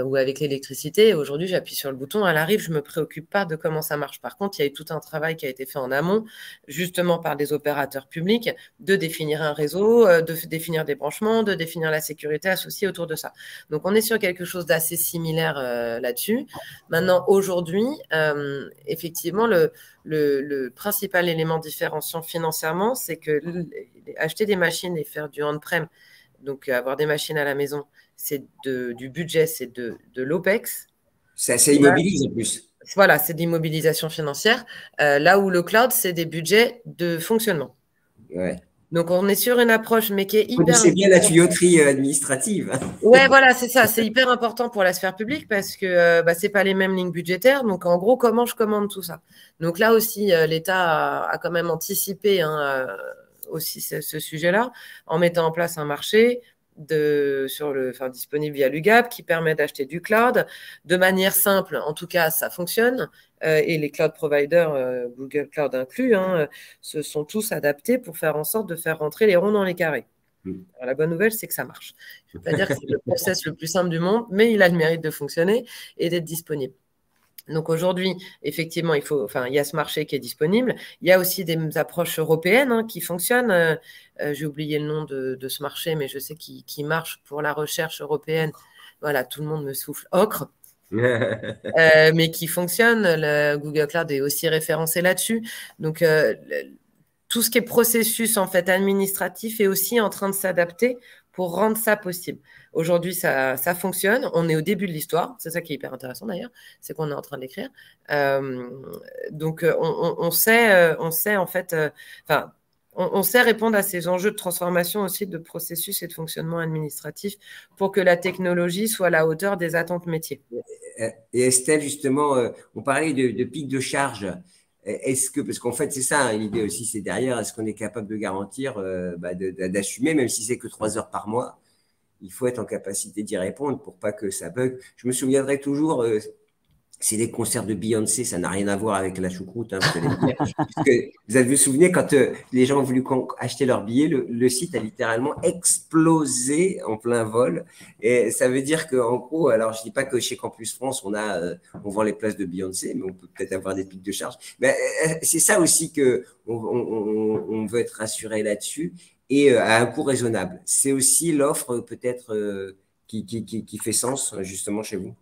ou avec l'électricité. Aujourd'hui, j'appuie sur le bouton, elle arrive, je ne me préoccupe pas de comment ça marche. Par contre, il y a eu tout un travail qui a été fait en amont, justement par des opérateurs publics, de définir un réseau, de définir des branchements, de définir la sécurité associée autour de ça. Donc, on est sur quelque chose d'assez similaire là-dessus. Maintenant, aujourd'hui, effectivement, le principal élément différenciant financièrement, c'est que acheter des machines et faire du on-prem, donc avoir des machines à la maison, c'est du budget, c'est de l'OPEX.
Ça immobilise en plus.
Voilà, c'est de l'immobilisation financière. Là où le cloud, c'est des budgets de fonctionnement.
Ouais.
Donc, on est sur une approche, mais qui est hyper…
C'est bien la tuyauterie administrative.
Ouais, voilà, c'est ça. C'est hyper important pour la sphère publique parce que ce n'est pas les mêmes lignes budgétaires. Donc, en gros, comment je commande tout ça? Donc là aussi, l'État a quand même anticipé aussi ce sujet-là en mettant en place un marché disponible via l'UGAP qui permet d'acheter du cloud de manière simple. En tout cas, ça fonctionne. Et les cloud providers, Google Cloud inclus, se sont tous adaptés pour faire en sorte de faire rentrer les ronds dans les carrés. Alors, la bonne nouvelle, c'est que ça marche. Je ne veux pas dire que c'est le process le plus simple du monde, mais il a le mérite de fonctionner et d'être disponible. Donc aujourd'hui, effectivement, il y a ce marché qui est disponible. Il y a aussi des approches européennes qui fonctionnent. J'ai oublié le nom de ce marché, mais je sais qu'il marche pour la recherche européenne. Voilà, tout le monde me souffle ocre. Mais qui fonctionne. Le Google Cloud est aussi référencé là-dessus. Donc, tout ce qui est processus en fait administratif est aussi en train de s'adapter pour rendre ça possible. Aujourd'hui, ça fonctionne. On est au début de l'histoire. C'est ça qui est hyper intéressant d'ailleurs. C'est qu'on est en train d'écrire. Donc, on sait en fait… on sait répondre à ces enjeux de transformation aussi de processus et de fonctionnement administratif pour que la technologie soit à la hauteur des attentes métiers.
Et Estelle, justement, on parlait de pic de charge. Parce qu'en fait, c'est ça, l'idée aussi, c'est derrière, est-ce qu'on est capable de garantir, d'assumer, même si c'est que 3 heures par mois, il faut être en capacité d'y répondre pour pas que ça bug. Je me souviendrai toujours, c'est des concerts de Beyoncé, ça n'a rien à voir avec la choucroute, vous allez me dire. Puisque vous avez vous souvenez, quand les gens ont voulu acheter leur billet, le site a littéralement explosé en plein vol. Et ça veut dire qu'en gros, alors je ne dis pas que chez Campus France, on vend les places de Beyoncé, mais on peut peut-être avoir des pics de charge. Mais c'est ça aussi qu'on veut être rassuré là-dessus, et à un coût raisonnable. C'est aussi l'offre peut-être qui fait sens justement chez vous.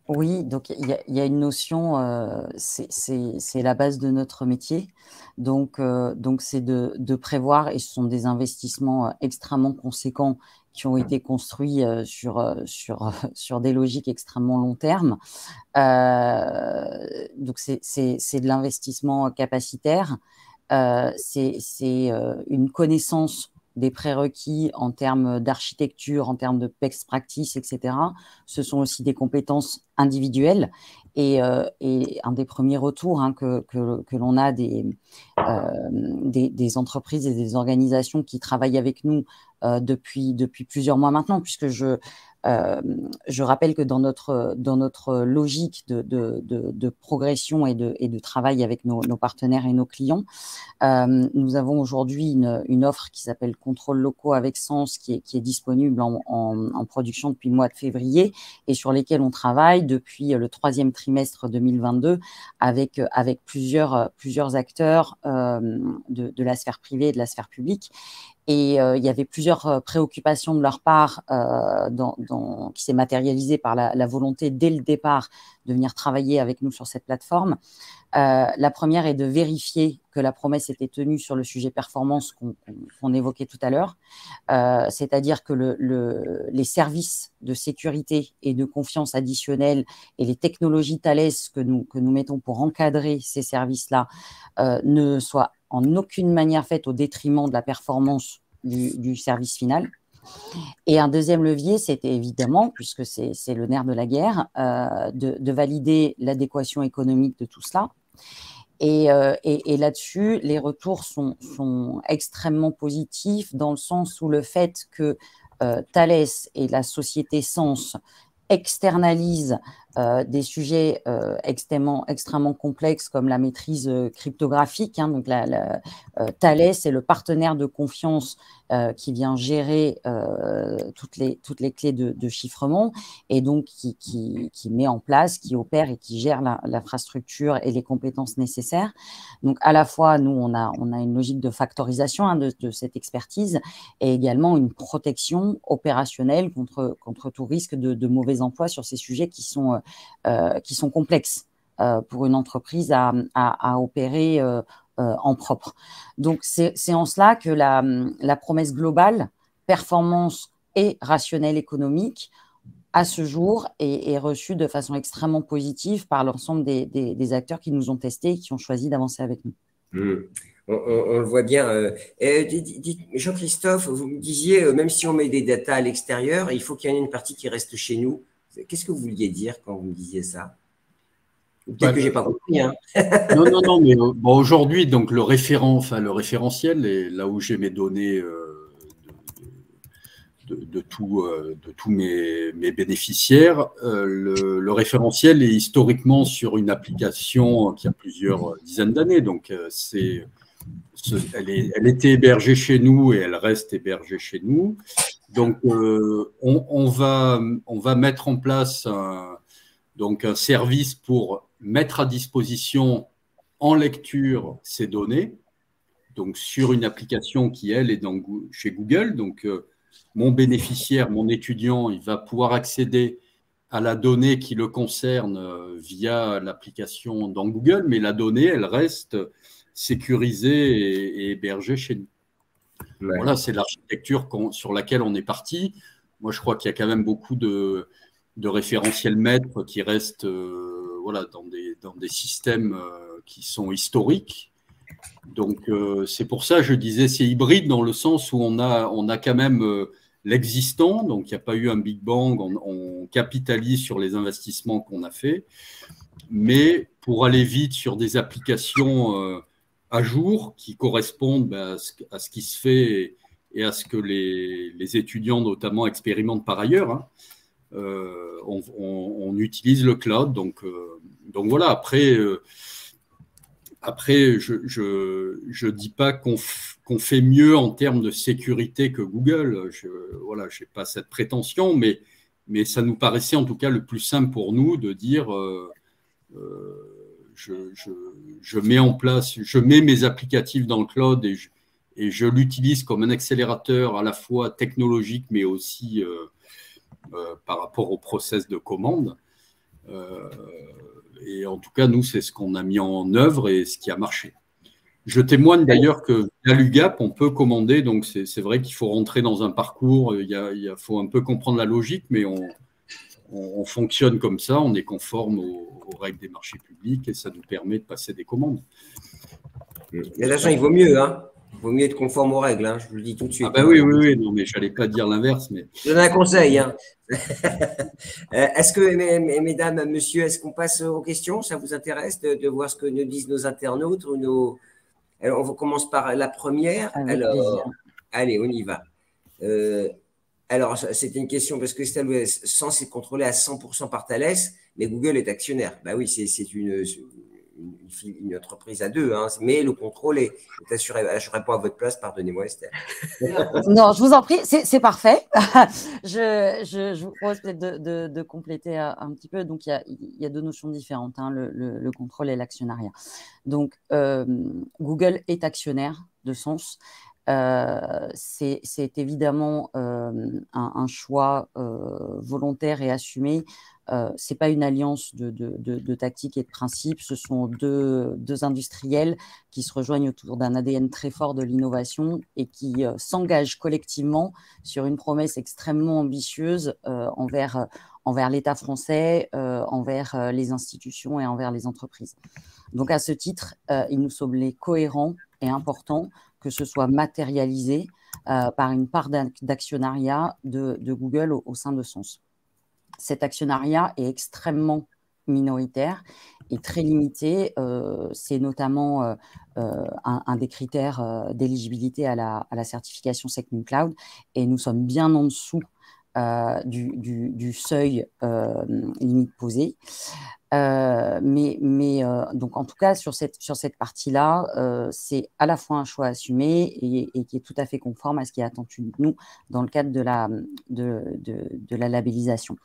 Oui, donc il y a une notion, c'est la base de notre métier, donc c'est de prévoir, et ce sont des investissements extrêmement conséquents qui ont été construits sur des logiques extrêmement long terme. Donc c'est de l'investissement capacitaire, c'est une connaissance des prérequis en termes d'architecture, en termes de best practice, etc. Ce sont aussi des compétences individuelles. Et un des premiers retours que l'on a des entreprises et des organisations qui travaillent avec nous depuis plusieurs mois maintenant, puisque je rappelle que dans notre logique de progression et de travail avec nos partenaires et nos clients, nous avons aujourd'hui une offre qui s'appelle Contrôles locaux avec sens, qui est disponible en production depuis le mois de février et sur lesquels on travaille depuis le 3e trimestre 2022 avec plusieurs acteurs de la sphère privée et de la sphère publique. Et il y avait plusieurs préoccupations de leur part qui s'est matérialisée par la volonté dès le départ de venir travailler avec nous sur cette plateforme. La première est de vérifier que la promesse était tenue sur le sujet performance qu'on évoquait tout à l'heure, c'est-à-dire que les services de sécurité et de confiance additionnels et les technologies Thales que nous mettons pour encadrer ces services-là ne soient en aucune manière faites au détriment de la performance du service final. Et un deuxième levier, c'était évidemment, puisque c'est le nerf de la guerre, de valider l'adéquation économique de tout cela. Et là-dessus, les retours sont extrêmement positifs dans le sens où le fait que Thales et la société Sens externalisent des sujets extrêmement complexes comme la maîtrise cryptographique. Donc Thales est le partenaire de confiance qui vient gérer toutes les clés de chiffrement et donc qui met en place, qui opère et qui gère l'infrastructure et les compétences nécessaires. Donc, à la fois, nous, on a une logique de factorisation de cette expertise et également une protection opérationnelle contre tout risque de mauvais emploi sur ces sujets qui sont complexes pour une entreprise à opérer en propre. Donc, c'est en cela que la promesse globale, performance et rationnel économique, à ce jour, est reçue de façon extrêmement positive par l'ensemble des acteurs qui nous ont testés et qui ont choisi d'avancer avec nous.
On le voit bien. Jean-Christophe, vous me disiez, même si on met des datas à l'extérieur, il faut qu'il y en ait une partie qui reste chez nous. Qu'est-ce que vous vouliez dire quand vous me disiez ça? Peut-être que je n'ai pas compris. Hein.
Non, mais bon, aujourd'hui, donc le référentiel, est là où j'ai mes données de tous mes bénéficiaires. Le référentiel est historiquement sur une application qui a plusieurs dizaines d'années. Donc, elle était hébergée chez nous et elle reste hébergée chez nous. Donc, on va mettre en place un service pour mettre à disposition en lecture ces données, donc sur une application qui, elle, est chez Google. Donc, mon bénéficiaire, mon étudiant, il va pouvoir accéder à la donnée qui le concerne via l'application dans Google, mais la donnée, elle reste sécurisée et hébergée chez nous. Ouais. Voilà, c'est l'architecture sur laquelle on est parti. Moi, je crois qu'il y a quand même beaucoup de référentiels maîtres qui restent dans des systèmes qui sont historiques. Donc, c'est pour ça que je disais c'est hybride dans le sens où on a quand même l'existant. Donc, il n'y a pas eu un Big Bang. On capitalise sur les investissements qu'on a faits. Mais pour aller vite sur des applications à jour qui correspondent à ce qui se fait et à ce que les étudiants notamment expérimentent par ailleurs, hein, on utilise le cloud. Donc voilà, après je dis pas qu'on fait mieux en termes de sécurité que Google. Je n'ai pas cette prétention, mais ça nous paraissait en tout cas le plus simple pour nous de dire je mets en place, je mets mes applicatifs dans le cloud et je l'utilise comme un accélérateur à la fois technologique, mais aussi par rapport au process de commande. Et en tout cas, nous, c'est ce qu'on a mis en œuvre et ce qui a marché. Je témoigne d'ailleurs que à l'UGAP, on peut commander, donc c'est vrai qu'il faut rentrer dans un parcours, il faut un peu comprendre la logique, mais on fonctionne comme ça, on est conforme aux règles des marchés publics et ça nous permet de passer des commandes.
Mais l'argent, il vaut mieux, hein. Il vaut mieux être conforme aux règles, hein, je vous le dis tout de suite.
Ah ben oui, non, mais je n'allais pas dire l'inverse. Mais...
Je donne un conseil. Hein. Est-ce que, mesdames, messieurs, est-ce qu'on passe aux questions? Ça vous intéresse de voir ce que nous disent nos internautes ou nos... Alors, on commence par la première. Allez, on y va. Alors, c'était une question parce que Estelle Sens est contrôlé à 100% par Thales, mais Google est actionnaire. Ben oui, c'est une entreprise à deux, hein, mais le contrôle est assuré. Je réponds à votre place, pardonnez-moi, Estelle.
Non, je vous en prie, c'est parfait. Je vous propose peut-être de compléter un petit peu. Donc, il y a deux notions différentes, hein, le contrôle et l'actionnariat. Donc, Google est actionnaire de Sens. C'est évidemment un choix volontaire et assumé. Ce n'est pas une alliance de tactique et de principe. Ce sont deux industriels qui se rejoignent autour d'un ADN très fort de l'innovation et qui s'engagent collectivement sur une promesse extrêmement ambitieuse envers l'État français, envers les institutions et envers les entreprises. Donc, à ce titre, il nous semblait cohérent et important que ce soit matérialisé par une part d'actionnariat de Google au sein de Sens. Cet actionnariat est extrêmement minoritaire et très limité. C'est notamment un des critères d'éligibilité à la certification SecNumCloud et nous sommes bien en dessous du seuil limite posé. Donc, en tout cas, sur cette partie-là, c'est à la fois un choix assumé et qui est tout à fait conforme à ce qui est attendu de nous dans le cadre de la labellisation.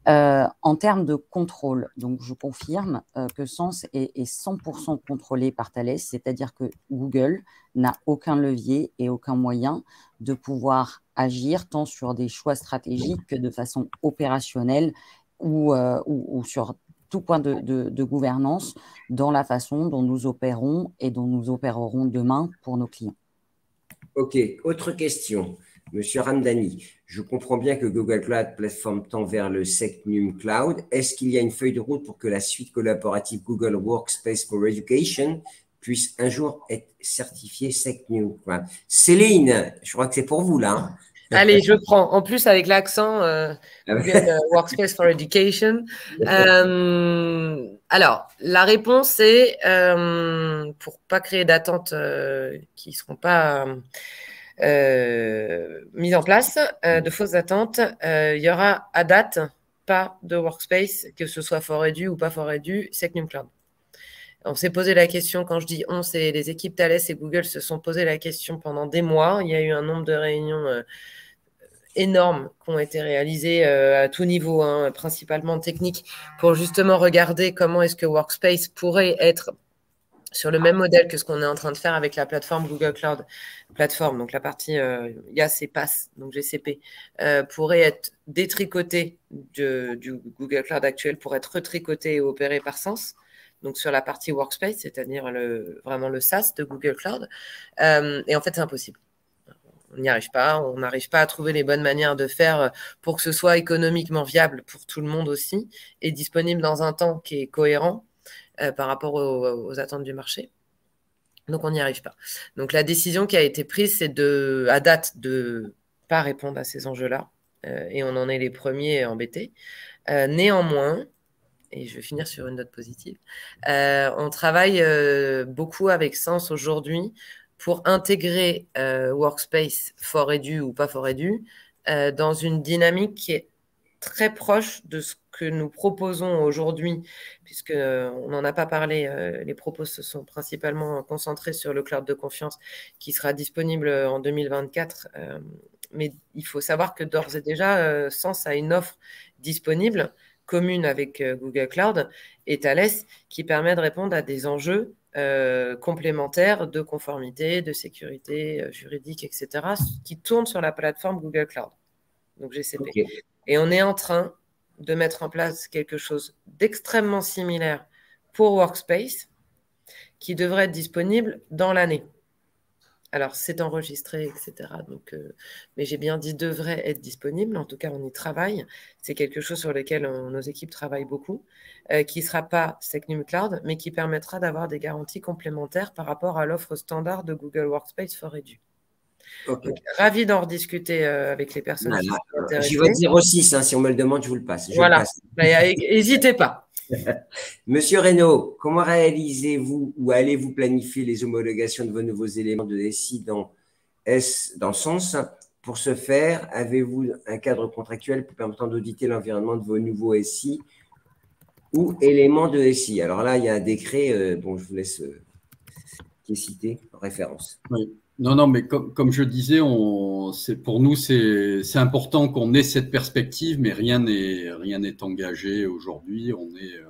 En termes de contrôle, donc je confirme que Sens est 100% contrôlé par Thales, c'est-à-dire que Google n'a aucun levier et aucun moyen de pouvoir agir tant sur des choix stratégiques que de façon opérationnelle ou sur tout point de gouvernance dans la façon dont nous opérons et dont nous opérerons demain pour nos clients.
Ok, autre question. Monsieur Ramdani, je comprends bien que Google Cloud Platform tend vers le Secnum Cloud. Est-ce qu'il y a une feuille de route pour que la suite collaborative Google Workspace for Education puisse un jour être certifiée Secnum? Céline, je crois que c'est pour vous là. Hein.
Allez, je prends. En plus, avec l'accent Google Workspace for Education. Alors, la réponse est, pour ne pas créer d'attentes qui ne seront pas mises en place, de fausses attentes, il y aura à date pas de Workspace, que ce soit for Edu ou pas for Edu, Secnum Cloud. On s'est posé la question, quand je dis on, c'est les équipes Thales et Google se sont posé la question pendant des mois. Il y a eu un nombre de réunions énormes qui ont été réalisées à tout niveau, hein, principalement techniques, pour justement regarder comment est-ce que Workspace pourrait être sur le même modèle que ce qu'on est en train de faire avec la plateforme Google Cloud Platform, donc la partie IaaS et PaaS, donc GCP, pourrait être détricotée du Google Cloud actuel pour être retricoté et opéré par Sens. Donc sur la partie Workspace, c'est-à-dire vraiment le SaaS de Google Cloud. Et en fait, c'est impossible. On n'y arrive pas. On n'arrive pas à trouver les bonnes manières de faire pour que ce soit économiquement viable pour tout le monde aussi et disponible dans un temps qui est cohérent par rapport aux attentes du marché. Donc, on n'y arrive pas. Donc, la décision qui a été prise, c'est à date de ne pas répondre à ces enjeux-là. Et on en est les premiers embêtés. Néanmoins, et je vais finir sur une note positive, on travaille beaucoup avec Sens aujourd'hui pour intégrer Workspace for Edu ou pas for Edu dans une dynamique qui est très proche de ce que nous proposons aujourd'hui, puisqu'on n'en a pas parlé, les propos se sont principalement concentrés sur le cloud de confiance qui sera disponible en 2024. Mais il faut savoir que d'ores et déjà, Sens a une offre disponible commune avec Google Cloud et Thales qui permet de répondre à des enjeux complémentaires de conformité, de sécurité juridique, etc., qui tournent sur la plateforme Google Cloud, donc GCP. Okay. Et on est en train de mettre en place quelque chose d'extrêmement similaire pour Workspace qui devrait être disponible dans l'année. Alors, c'est enregistré, etc. Donc, mais j'ai bien dit devrait être disponible. En tout cas, on y travaille. C'est quelque chose sur lequel nos équipes travaillent beaucoup, qui ne sera pas Secnum Cloud, mais qui permettra d'avoir des garanties complémentaires par rapport à l'offre standard de Google Workspace for Edu. Okay. Donc, ravi d'en rediscuter avec les personnes qui sont intéressées.
J'y vais 06, hein, si on me le demande, je vous le passe.
Voilà, n'hésitez pas.
Monsieur Reynaud, comment réalisez-vous ou allez-vous planifier les homologations de vos nouveaux éléments de SI dans Sens? Pour ce faire, avez-vous un cadre contractuel permettant d'auditer l'environnement de vos nouveaux SI ou éléments de SI? Alors là, il y a un décret, bon, je vous laisse qui est cité en référence.
Oui. Non, mais comme je disais, pour nous, c'est important qu'on ait cette perspective, mais rien n'est engagé aujourd'hui. On est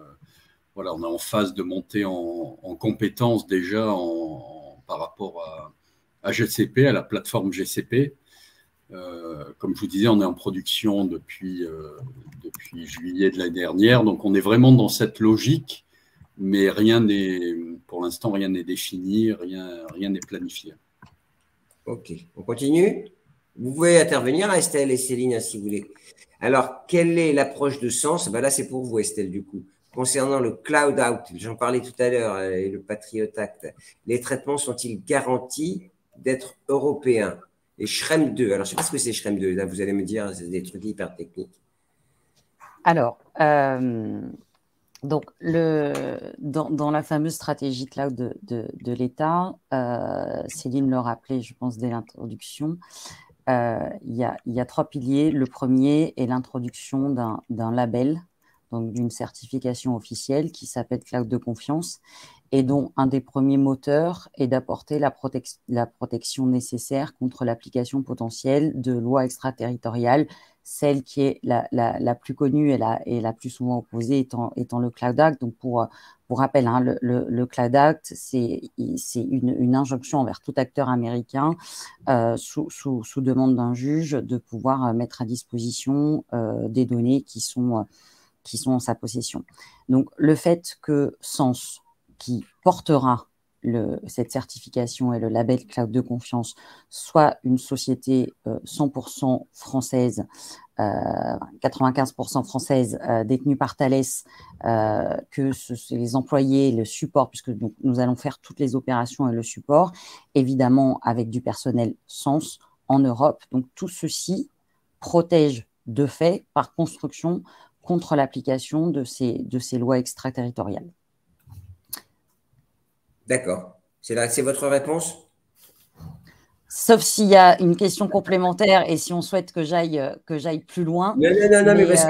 en phase de monter en compétences déjà par rapport à GCP, à la plateforme GCP. Comme je vous disais, on est en production depuis juillet de l'année dernière, donc on est vraiment dans cette logique, mais pour l'instant, rien n'est défini, rien n'est planifié.
Ok, on continue. Vous pouvez intervenir, Estelle et Céline, si vous voulez. Alors, quelle est l'approche de Sens? Là, c'est pour vous, Estelle, du coup. Concernant le Cloud Out, j'en parlais tout à l'heure, et le Patriot Act, les traitements sont-ils garantis d'être européens? Et Schrem 2, alors je ne sais pas ce que c'est Schrem 2, là, vous allez me dire, c'est des trucs hyper techniques.
Alors, donc, dans la fameuse stratégie cloud de l'État, Céline le rappelait, je pense, dès l'introduction, il y a 3 piliers. Le premier est l'introduction d'un label donc d'une certification officielle qui s'appelle Cloud de confiance et dont un des premiers moteurs est d'apporter la protection nécessaire contre l'application potentielle de lois extraterritoriales, celle qui est la plus connue et la plus souvent opposée étant le Cloud Act. Donc pour rappel, hein, le Cloud Act, c'est une injonction envers tout acteur américain sous demande d'un juge de pouvoir mettre à disposition des données qui sont en sa possession. Donc le fait que Sens, qui portera cette certification et le label Cloud de confiance, soit une société 100% française, 95% française, détenue par Thales, que les employés, le support, puisque donc, nous allons faire toutes les opérations et le support, évidemment avec du personnel Sens en Europe. Donc tout ceci protège de fait, par construction, contre l'application de ces lois extraterritoriales.
D'accord. C'est votre réponse?
Sauf s'il y a une question complémentaire et si on souhaite que j'aille plus loin.
Non, mais parce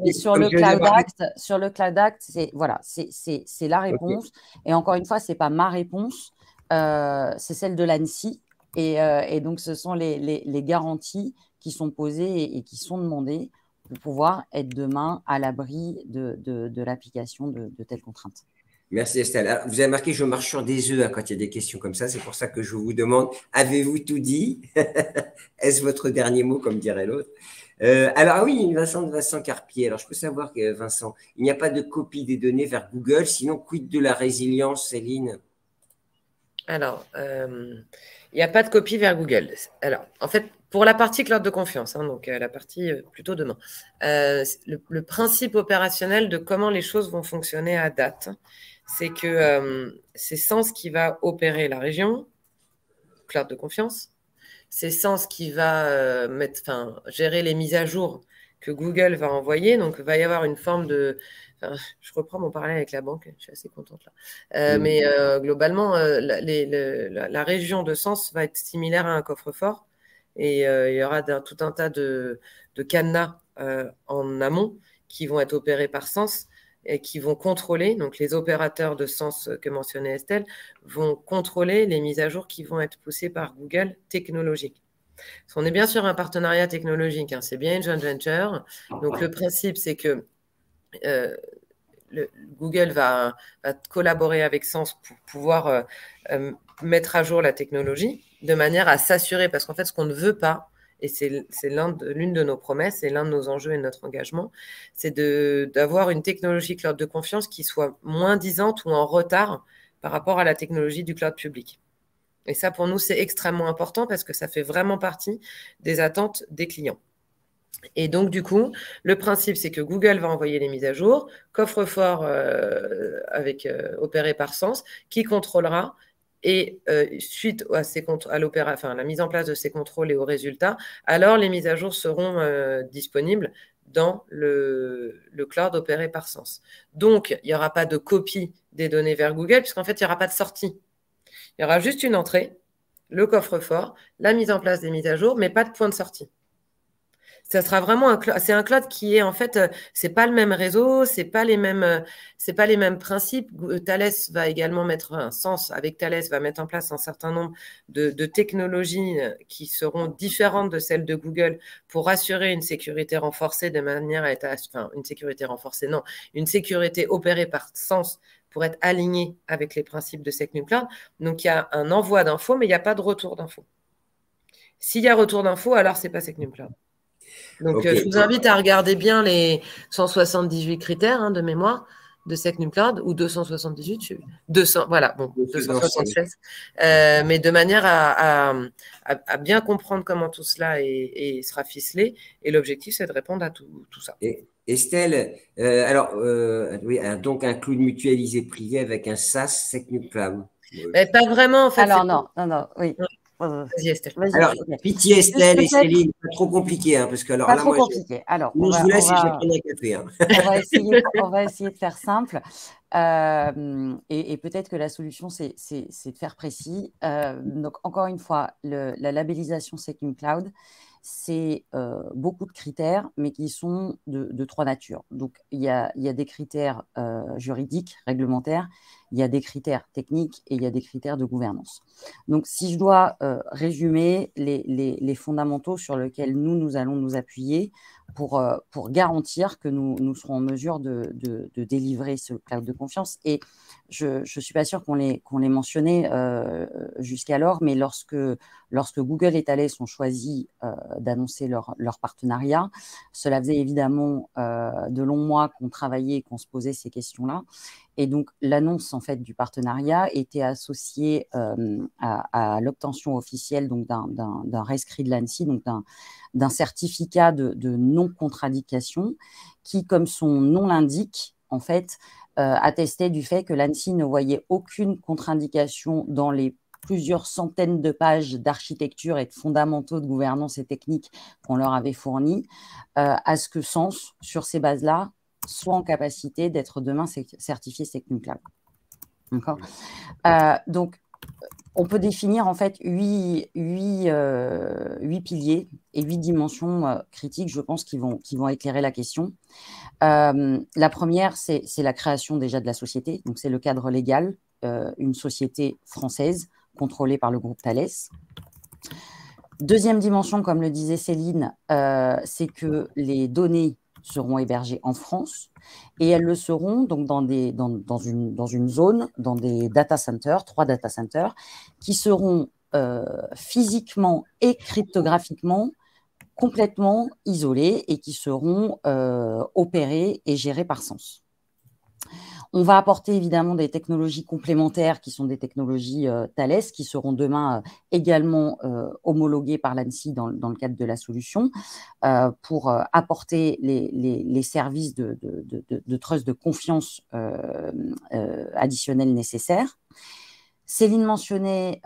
mais sur le Cloud Act, c'est la réponse. Okay. Et encore une fois, c'est pas ma réponse, c'est celle de l'ANSSI. Et donc, ce sont les garanties qui sont posées et qui sont demandées pour pouvoir être demain à l'abri de l'application de telles contraintes.
Merci Estelle. Alors, vous avez marqué, je marche sur des œufs quand il y a des questions comme ça. C'est pour ça que je vous demande, avez-vous tout dit? Est-ce votre dernier mot, comme dirait l'autre? Alors oui, Vincent Carpier. Alors je peux savoir, Vincent, il n'y a pas de copie des données vers Google, sinon quid de la résilience, Céline?
Alors, il n'y a pas de copie vers Google. Alors, en fait, pour la partie cloud de confiance, hein, donc la partie plutôt demain, le principe opérationnel de comment les choses vont fonctionner à date, c'est que c'est Sens qui va opérer la région, cloud de confiance. C'est Sens qui va gérer les mises à jour que Google va envoyer. Donc, il va y avoir une forme de... je reprends mon parallèle avec la banque, je suis assez contente là. Mais globalement, la région de Sens va être similaire à un coffre-fort. Et il y aura tout un tas de cadenas en amont qui vont être opérés par Sens et qui vont contrôler, donc les opérateurs de Sens que mentionnait Estelle, vont contrôler les mises à jour qui vont être poussées par Google technologique. On est bien sûr un partenariat technologique, hein, c'est bien une joint venture. Donc le principe, c'est que Google va collaborer avec Sens pour pouvoir mettre à jour la technologie de manière à s'assurer, parce qu'en fait, ce qu'on ne veut pas, et c'est l'une de nos promesses, et l'un de nos enjeux et de notre engagement, c'est d'avoir une technologie cloud de confiance qui soit moins disante ou en retard par rapport à la technologie du cloud public. Et ça, pour nous, c'est extrêmement important parce que ça fait vraiment partie des attentes des clients. Et donc, du coup, le principe, c'est que Google va envoyer les mises à jour, coffre-fort opéré par Sens, qui contrôlera. Et suite à la mise en place de ces contrôles et aux résultats, alors les mises à jour seront disponibles dans le cloud opéré par Sens. Donc, il n'y aura pas de copie des données vers Google, puisqu'en fait, il n'y aura pas de sortie. Il y aura juste une entrée, le coffre-fort, la mise en place des mises à jour, mais pas de point de sortie. Ça sera vraiment c'est un cloud qui est en fait, c'est pas le même réseau, c'est pas les mêmes principes. Thales va également mettre un Sens avec Thales va mettre en place un certain nombre de technologies qui seront différentes de celles de Google pour assurer une sécurité renforcée de manière à être, une sécurité renforcée, non, une sécurité opérée par Sens pour être alignée avec les principes de SecNumCloud. Donc il y a un envoi d'infos, mais il n'y a pas de retour d'infos. S'il y a retour d'infos, alors c'est pas SecNumCloud. Donc, je vous invite à regarder bien les 178 critères de mémoire de SecNumCloud ou 278, 276, mais de manière à bien comprendre comment tout cela sera ficelé. Et l'objectif, c'est de répondre à tout ça.
Et Estelle, oui, donc un cloud mutualisé privé avec un SaaS SecNumCloud.
Pas vraiment, en fait.
Alors, non, oui.
Vas-y, Estelle.
Alors, pitié, Estelle et Céline, pas trop compliqué, hein, parce que alors
pas
là,
trop compliqué. Alors,
je vous laisse et je vais prendre un café. Hein.
On va essayer de faire simple. Et peut-être que la solution, c'est de faire précis. Donc, encore une fois, la labellisation SecNumCloud c'est beaucoup de critères, mais qui sont de trois natures. Donc, il y a des critères juridiques, réglementaires, il y a des critères techniques et il y a des critères de gouvernance. Donc, si je dois résumer les fondamentaux sur lesquels nous allons nous appuyer pour garantir que nous serons en mesure de délivrer ce cloud de confiance. Et je ne suis pas sûre qu'on l'ait mentionné jusqu'alors, mais lorsque Google et Thales ont choisi d'annoncer leur partenariat, cela faisait évidemment de longs mois qu'on travaillait et qu'on se posait ces questions-là. Et donc, l'annonce en fait, du partenariat était associée à l'obtention officielle d'un rescrit de l'ANSSI, donc d'un certificat de non-contradiction qui, comme son nom l'indique, en fait, attestait du fait que l'ANSSI ne voyait aucune contre-indication dans les plusieurs centaines de pages d'architecture et de fondamentaux de gouvernance et techniques qu'on leur avait fournis, à ce que Sens, sur ces bases-là, soit en capacité d'être demain certifié SecNumCloud. D'accord. Donc, on peut définir en fait 8 piliers et 8 dimensions critiques, je pense, qui vont éclairer la question. La première, c'est la création déjà de la société. Donc, c'est le cadre légal, une société française contrôlée par le groupe Thales. Deuxième dimension, comme le disait Céline, c'est que les données seront hébergées en France et elles le seront donc dans une zone, dans des data centers, 3 data centers, qui seront physiquement et cryptographiquement complètement isolés et qui seront opérés et gérés par Sens. On va apporter évidemment des technologies complémentaires qui sont des technologies Thales qui seront demain également homologuées par l'ANSSI dans le cadre de la solution pour apporter les services de trust de confiance additionnels nécessaires. Céline mentionnait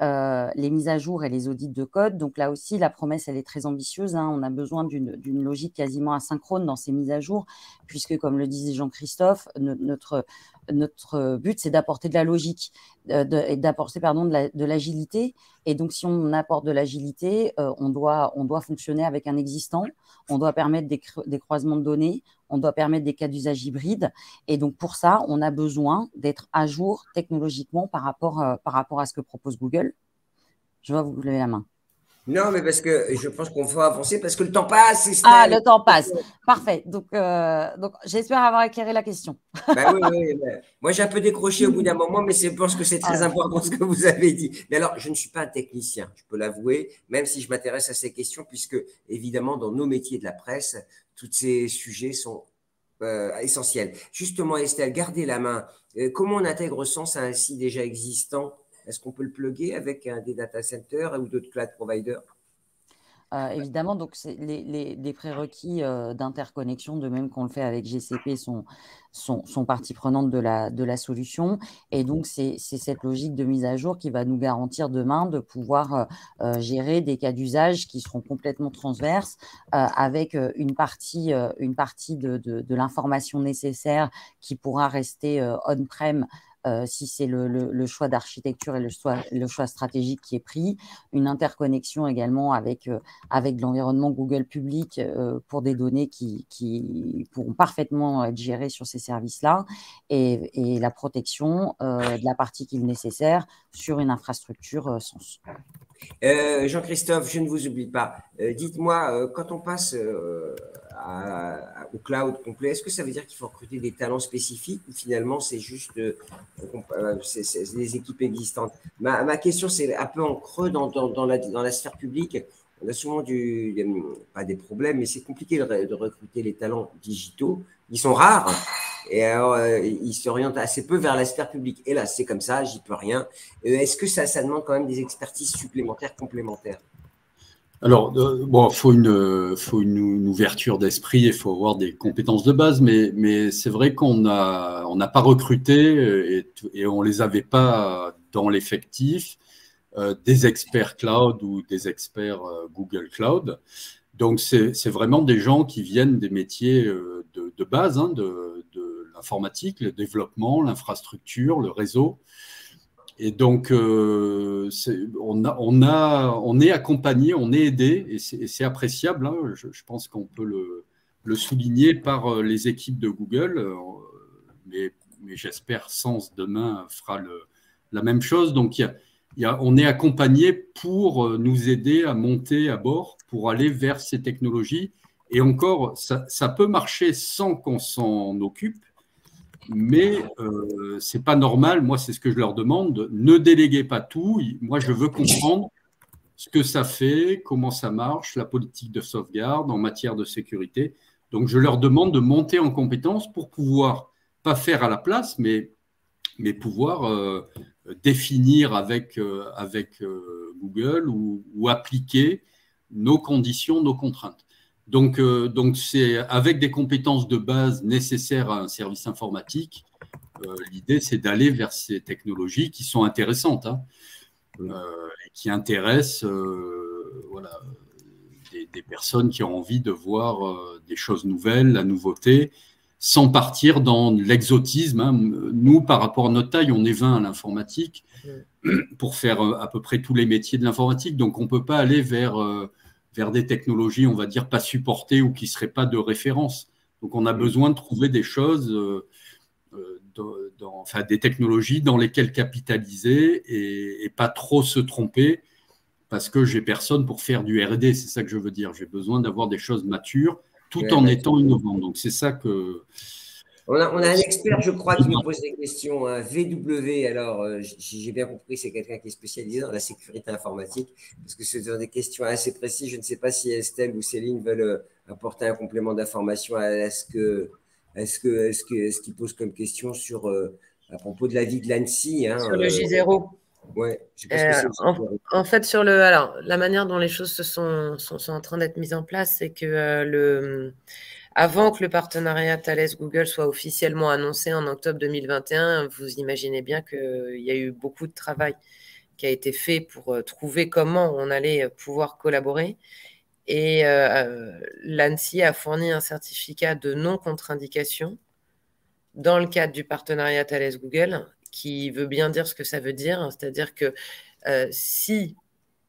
les mises à jour et les audits de code. Donc là aussi, la promesse, elle est très ambitieuse. On a besoin d'une logique quasiment asynchrone dans ces mises à jour, puisque, comme le disait Jean-Christophe, notre but, c'est d'apporter de la logique, d'apporter de l'agilité. Et donc, si on apporte de l'agilité, on doit fonctionner avec un existant. On doit permettre des croisements de données. On doit permettre des cas d'usage hybrides. Et donc, pour ça, on a besoin d'être à jour technologiquement par rapport à ce que propose Google. Je vois vous lever la main.
Non, mais parce que je pense qu'on va avancer parce que le temps passe.
Ah, le temps passe. Parfait. Donc j'espère avoir éclairé la question.
Ben oui. Moi, j'ai un peu décroché au bout d'un moment, mais je pense que c'est très important ce que vous avez dit. Mais alors, je ne suis pas un technicien, je peux l'avouer, même si je m'intéresse à ces questions, puisque évidemment, dans nos métiers de la presse, tous ces sujets sont essentiels. Justement, Estelle, gardez la main. Comment on intègre Sens à un site déjà existant? Est-ce qu'on peut le plugger avec des data centers ou d'autres cloud providers?
Évidemment, donc les prérequis d'interconnexion, de même qu'on le fait avec GCP, sont partie prenante de la solution. Et donc, c'est cette logique de mise à jour qui va nous garantir demain de pouvoir gérer des cas d'usage qui seront complètement transverses avec une partie de l'information nécessaire qui pourra rester on-prem si c'est le choix d'architecture et le choix stratégique qui est pris, une interconnexion également avec l'environnement Google public pour des données qui pourront parfaitement être gérées sur ces services-là et la protection de la partie qu'il est nécessaire sur une infrastructure Sens.
Jean-Christophe, je ne vous oublie pas. Dites-moi, quand on passe au cloud complet, est-ce que ça veut dire qu'il faut recruter des talents spécifiques ou finalement c'est juste des équipes existantes? Ma question, c'est un peu en creux dans la sphère publique. On a souvent pas des problèmes, mais c'est compliqué de recruter les talents digitaux. Ils sont rares et alors, ils s'orientent assez peu vers la sphère publique. Et là, c'est comme ça, j'y peux rien. Est-ce que ça demande quand même des expertises supplémentaires, complémentaires?
Alors, faut une ouverture d'esprit, il faut avoir des compétences de base, mais c'est vrai qu'on n'a pas recruté et on les avait pas dans l'effectif des experts cloud ou des experts Google Cloud. Donc, c'est vraiment des gens qui viennent des métiers de base, de l'informatique, le développement, l'infrastructure, le réseau. Et donc, on est accompagné, on est aidé, et c'est appréciable, hein. Je pense qu'on peut le souligner par les équipes de Google, mais j'espère Sens demain fera la même chose. Donc, on est accompagné pour nous aider à monter à bord, pour aller vers ces technologies. Et encore, ça peut marcher sans qu'on s'en occupe, mais ce n'est pas normal. Moi, c'est ce que je leur demande. Ne déléguez pas tout. Moi, je veux comprendre ce que ça fait, comment ça marche, la politique de sauvegarde en matière de sécurité. Donc, je leur demande de monter en compétence pour pouvoir, pas faire à la place, mais pouvoir définir avec Google ou appliquer nos conditions, nos contraintes. Donc c'est avec des compétences de base nécessaires à un service informatique. L'idée, c'est d'aller vers ces technologies qui sont intéressantes, hein, et qui intéressent voilà, des personnes qui ont envie de voir des choses nouvelles, la nouveauté, sans partir dans l'exotisme, hein. Nous, par rapport à notre taille, on est 20 à l'informatique pour faire à peu près tous les métiers de l'informatique. Donc, on ne peut pas aller vers des technologies, on va dire, pas supportées ou qui ne seraient pas de référence. Donc, on a besoin de trouver des choses, enfin, des technologies dans lesquelles capitaliser et pas trop se tromper, parce que j'ai personne pour faire du R&D, c'est ça que je veux dire. J'ai besoin d'avoir des choses matures, tout en étant innovant. Donc, c'est ça que…
On a un expert, je crois, qui nous pose des questions. VW, alors, j'ai bien compris, c'est quelqu'un qui est spécialisé dans la sécurité informatique, parce que ce sont des questions assez précises. Je ne sais pas si Estelle ou Céline veulent apporter un complément d'information à ce qu'ils posent comme question sur, à propos de l'avis de l'ANSSI. Hein,
sur le J0.
Ouais,
en fait, alors, la manière dont les choses sont en train d'être mises en place, c'est que avant que le partenariat Thales-Google soit officiellement annoncé en octobre 2021, vous imaginez bien qu'il y a eu beaucoup de travail qui a été fait pour trouver comment on allait pouvoir collaborer. Et l'ANSSI a fourni un certificat de non-contre-indication dans le cadre du partenariat Thales-Google, qui veut bien dire ce que ça veut dire, c'est-à-dire que si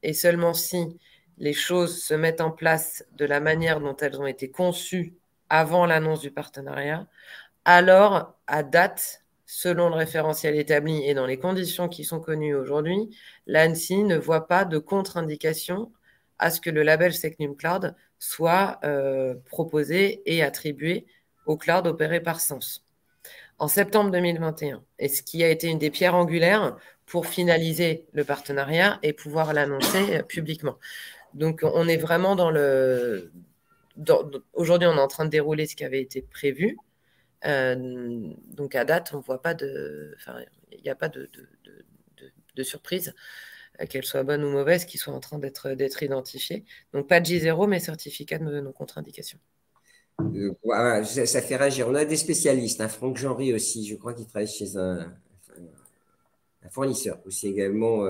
et seulement si les choses se mettent en place de la manière dont elles ont été conçues avant l'annonce du partenariat, alors à date, selon le référentiel établi et dans les conditions qui sont connues aujourd'hui, l'ANSSI ne voit pas de contre-indication à ce que le label Secnum Cloud soit proposé et attribué au cloud opéré par Sens. En septembre 2021, et ce qui a été une des pierres angulaires pour finaliser le partenariat et pouvoir l'annoncer publiquement. Donc, on est vraiment aujourd'hui, on est en train de dérouler ce qui avait été prévu. Donc, à date, on ne voit pas il n'y a pas de surprise, qu'elle soit bonne ou mauvaise, qui soit en train d'être identifiée. Donc, pas de J0, mais certificat de non-contre-indication.
Voilà, ça fait réagir. On a des spécialistes, hein, Franck Genry aussi, je crois qu'il travaille chez un fournisseur aussi également.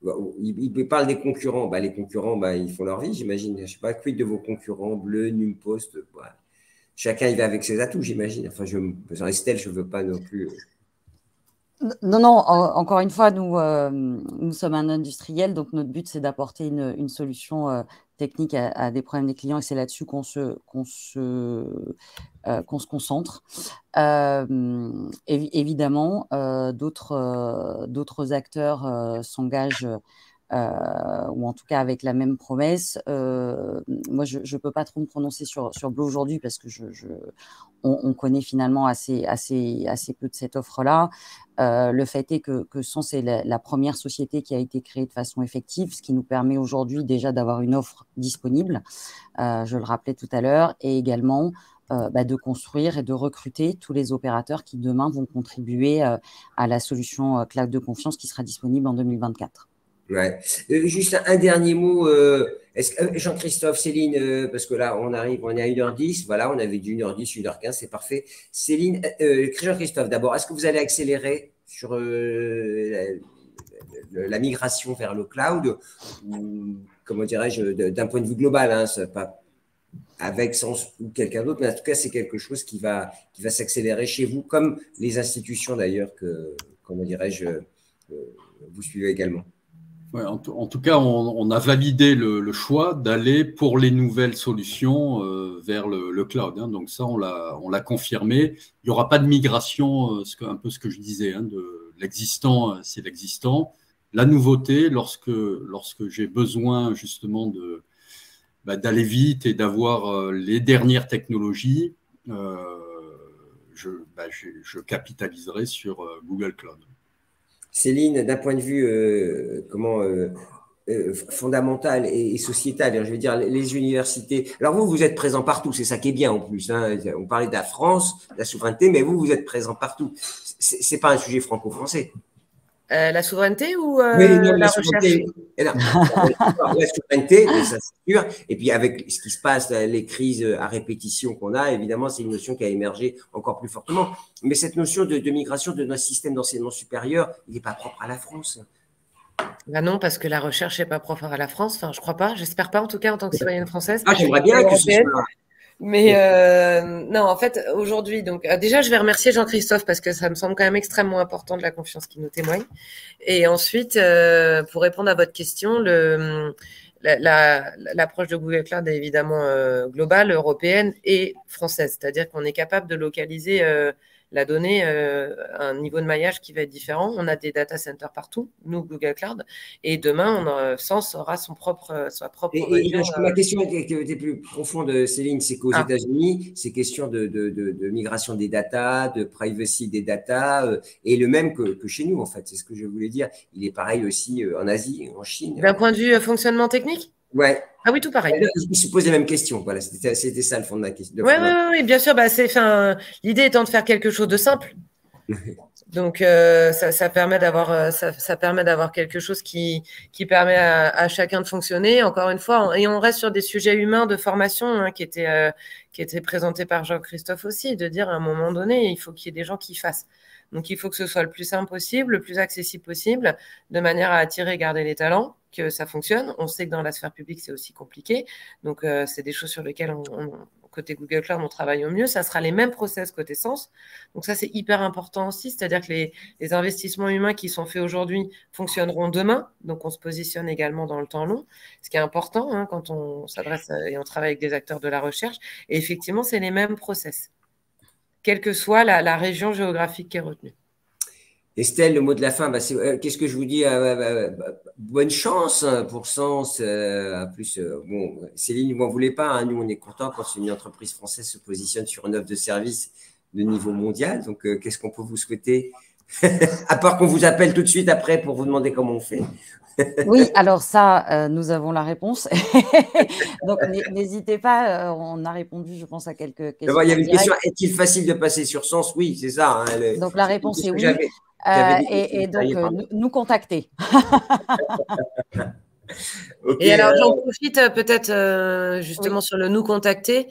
Il parle des concurrents. Les concurrents, ils font leur vie, j'imagine. Je ne sais pas, quid de vos concurrents, Bleu, Numpost. Chacun il va avec ses atouts, j'imagine. Enfin, Estelle, je ne veux pas non plus.
Non, encore une fois, nous sommes un industriel, donc notre but, c'est d'apporter une solution technique à des problèmes des clients, et c'est là-dessus qu'on se concentre. Évidemment, d'autres acteurs s'engagent, ou en tout cas avec la même promesse. Moi, je ne peux pas trop me prononcer sur Bleu aujourd'hui, parce que on connaît finalement assez peu de cette offre-là. Le fait est que Sens est la première société qui a été créée de façon effective, ce qui nous permet aujourd'hui déjà d'avoir une offre disponible, je le rappelais tout à l'heure, et également de construire et de recruter tous les opérateurs qui demain vont contribuer à la solution cloud de confiance qui sera disponible en 2024.
Ouais. Juste un dernier mot, Jean-Christophe, Céline, parce que là, on est à 1h10, voilà, on avait dit 1h10, 1h15, c'est parfait. Céline, Jean-Christophe, d'abord, est-ce que vous allez accélérer sur la migration vers le cloud, ou, comment dirais-je, d'un point de vue global, hein, pas avec Sens ou quelqu'un d'autre, mais en tout cas, c'est quelque chose qui va s'accélérer chez vous, comme les institutions d'ailleurs que, comment dirais-je, vous suivez également.
Ouais, en tout cas, on a validé le choix d'aller pour les nouvelles solutions vers le cloud. Hein. Donc ça, on l'a confirmé. Il n'y aura pas de migration, un peu ce que je disais, hein, de l'existant, c'est l'existant. La nouveauté, lorsque j'ai besoin justement d'aller vite et d'avoir les dernières technologies, je capitaliserai sur Google Cloud.
Céline, d'un point de vue fondamental et sociétal, je veux dire, les universités. Alors vous êtes présent partout, c'est ça qui est bien en plus. Hein. On parlait de la France, de la souveraineté, mais vous êtes présent partout. C'est pas un sujet franco-français.
La souveraineté ou
non,
la recherche?
La souveraineté, ça c'est sûr. Et puis avec ce qui se passe, les crises à répétition qu'on a, évidemment, c'est une notion qui a émergé encore plus fortement. Mais cette notion de migration de notre système d'enseignement supérieur, il n'est pas propre à la France.
Ben non, parce que la recherche n'est pas propre à la France. Enfin, je crois pas. J'espère pas, en tout cas, en tant que citoyenne française.
J'aimerais bien que ce soit...
Mais non, en fait, aujourd'hui, donc déjà, je vais remercier Jean-Christophe parce que ça me semble quand même extrêmement important de la confiance qu'il nous témoigne. Et ensuite, pour répondre à votre question, l'approche de Google Cloud est évidemment globale, européenne et française. C'est-à-dire qu'on est capable de localiser la donnée à un niveau de maillage qui va être différent. On a des data centers partout, nous, Google Cloud, et demain, Sens aura sa propre région.
Ma question était plus profonde, Céline, c'est qu'aux États-Unis, ces questions de migration des data, de privacy des data, est le même que chez nous, en fait. C'est ce que je voulais dire. Il est pareil aussi en Asie, en Chine.
D'un point de vue fonctionnement technique?
Ouais.
Ah oui, tout pareil.
Il se pose les mêmes questions. Voilà, c'était ça le fond de ma question.
Oui, bien sûr. L'idée étant de faire quelque chose de simple. Donc, ça permet d'avoir quelque chose qui permet à chacun de fonctionner. Encore une fois, et on reste sur des sujets humains de formation hein, qui étaient présentés par Jean-Christophe aussi, de dire à un moment donné, il faut qu'il y ait des gens qui fassent. Donc, il faut que ce soit le plus simple possible, le plus accessible possible, de manière à attirer et garder les talents, que ça fonctionne. On sait que dans la sphère publique, c'est aussi compliqué. Donc, c'est des choses sur lesquelles côté Google Cloud, on travaille au mieux. Ça sera les mêmes process côté Sens. Donc, ça, c'est hyper important aussi. C'est-à-dire que les investissements humains qui sont faits aujourd'hui fonctionneront demain. Donc, on se positionne également dans le temps long. Ce qui est important hein, quand on s'adresse et on travaille avec des acteurs de la recherche. Et effectivement, c'est les mêmes process, quelle que soit la région géographique qui est retenue.
Estelle, le mot de la fin, qu'est-ce que je vous dis bonne chance pour Sens. Plus, Céline, vous n'en voulez pas. Hein, nous, on est contents quand une entreprise française se positionne sur une offre de service de niveau mondial. Donc, qu'est-ce qu'on peut vous souhaiter à part qu'on vous appelle tout de suite après pour vous demander comment on fait.
Oui, alors ça, nous avons la réponse. Donc, n'hésitez pas, on a répondu, je pense, à quelques questions.
Il y avait une question, est-il facile de passer sur Sens? Oui, c'est ça. Hein,
donc, la réponse est oui. Et donc, nous contacter.
Okay, et alors, j'en profite peut-être justement sur le nous contacter.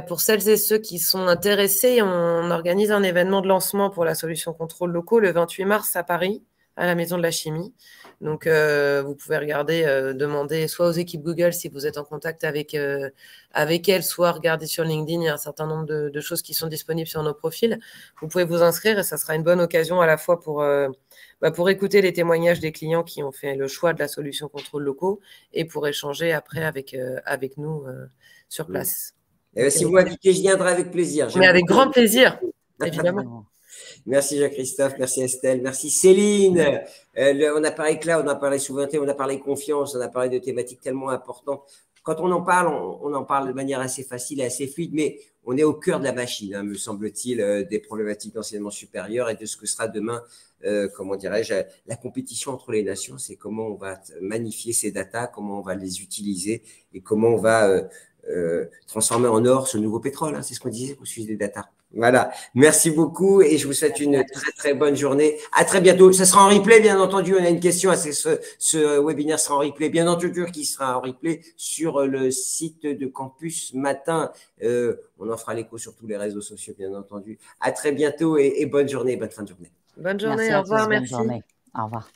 Pour celles et ceux qui sont intéressés, on organise un événement de lancement pour la solution contrôle locaux le 28 mars à Paris, à la Maison de la Chimie. Donc, vous pouvez regarder, demander soit aux équipes Google si vous êtes en contact avec elles, soit regarder sur LinkedIn. Il y a un certain nombre de choses qui sont disponibles sur nos profils. Vous pouvez vous inscrire et ça sera une bonne occasion à la fois pour écouter les témoignages des clients qui ont fait le choix de la solution contrôle locaux et pour échanger après avec nous sur place.
Si vous m'invitez, je viendrai avec plaisir.
Mais avec grand plaisir, évidemment.
Merci Jean-Christophe, merci Estelle, merci Céline. On a parlé cloud, on a parlé souveraineté, on a parlé confiance, on a parlé de thématiques tellement importantes. Quand on en parle, on en parle de manière assez facile et assez fluide, mais on est au cœur de la machine, hein, me semble-t-il, des problématiques d'enseignement supérieur et de ce que sera demain, comment dirais-je, la compétition entre les nations. C'est comment on va magnifier ces datas, comment on va les utiliser et comment on va transformer en or ce nouveau pétrole. Hein, c'est ce qu'on disait au sujet des datas. Voilà, merci beaucoup et je vous souhaite une très très bonne journée. À très bientôt. Ça sera en replay, bien entendu. On a une question. Ce webinaire sera en replay, bien entendu, qui sera en replay sur le site de Campus Matin. On en fera l'écho sur tous les réseaux sociaux, bien entendu. À très bientôt et bonne journée, bonne fin de journée.
Bonne journée, au revoir, merci.
Au revoir.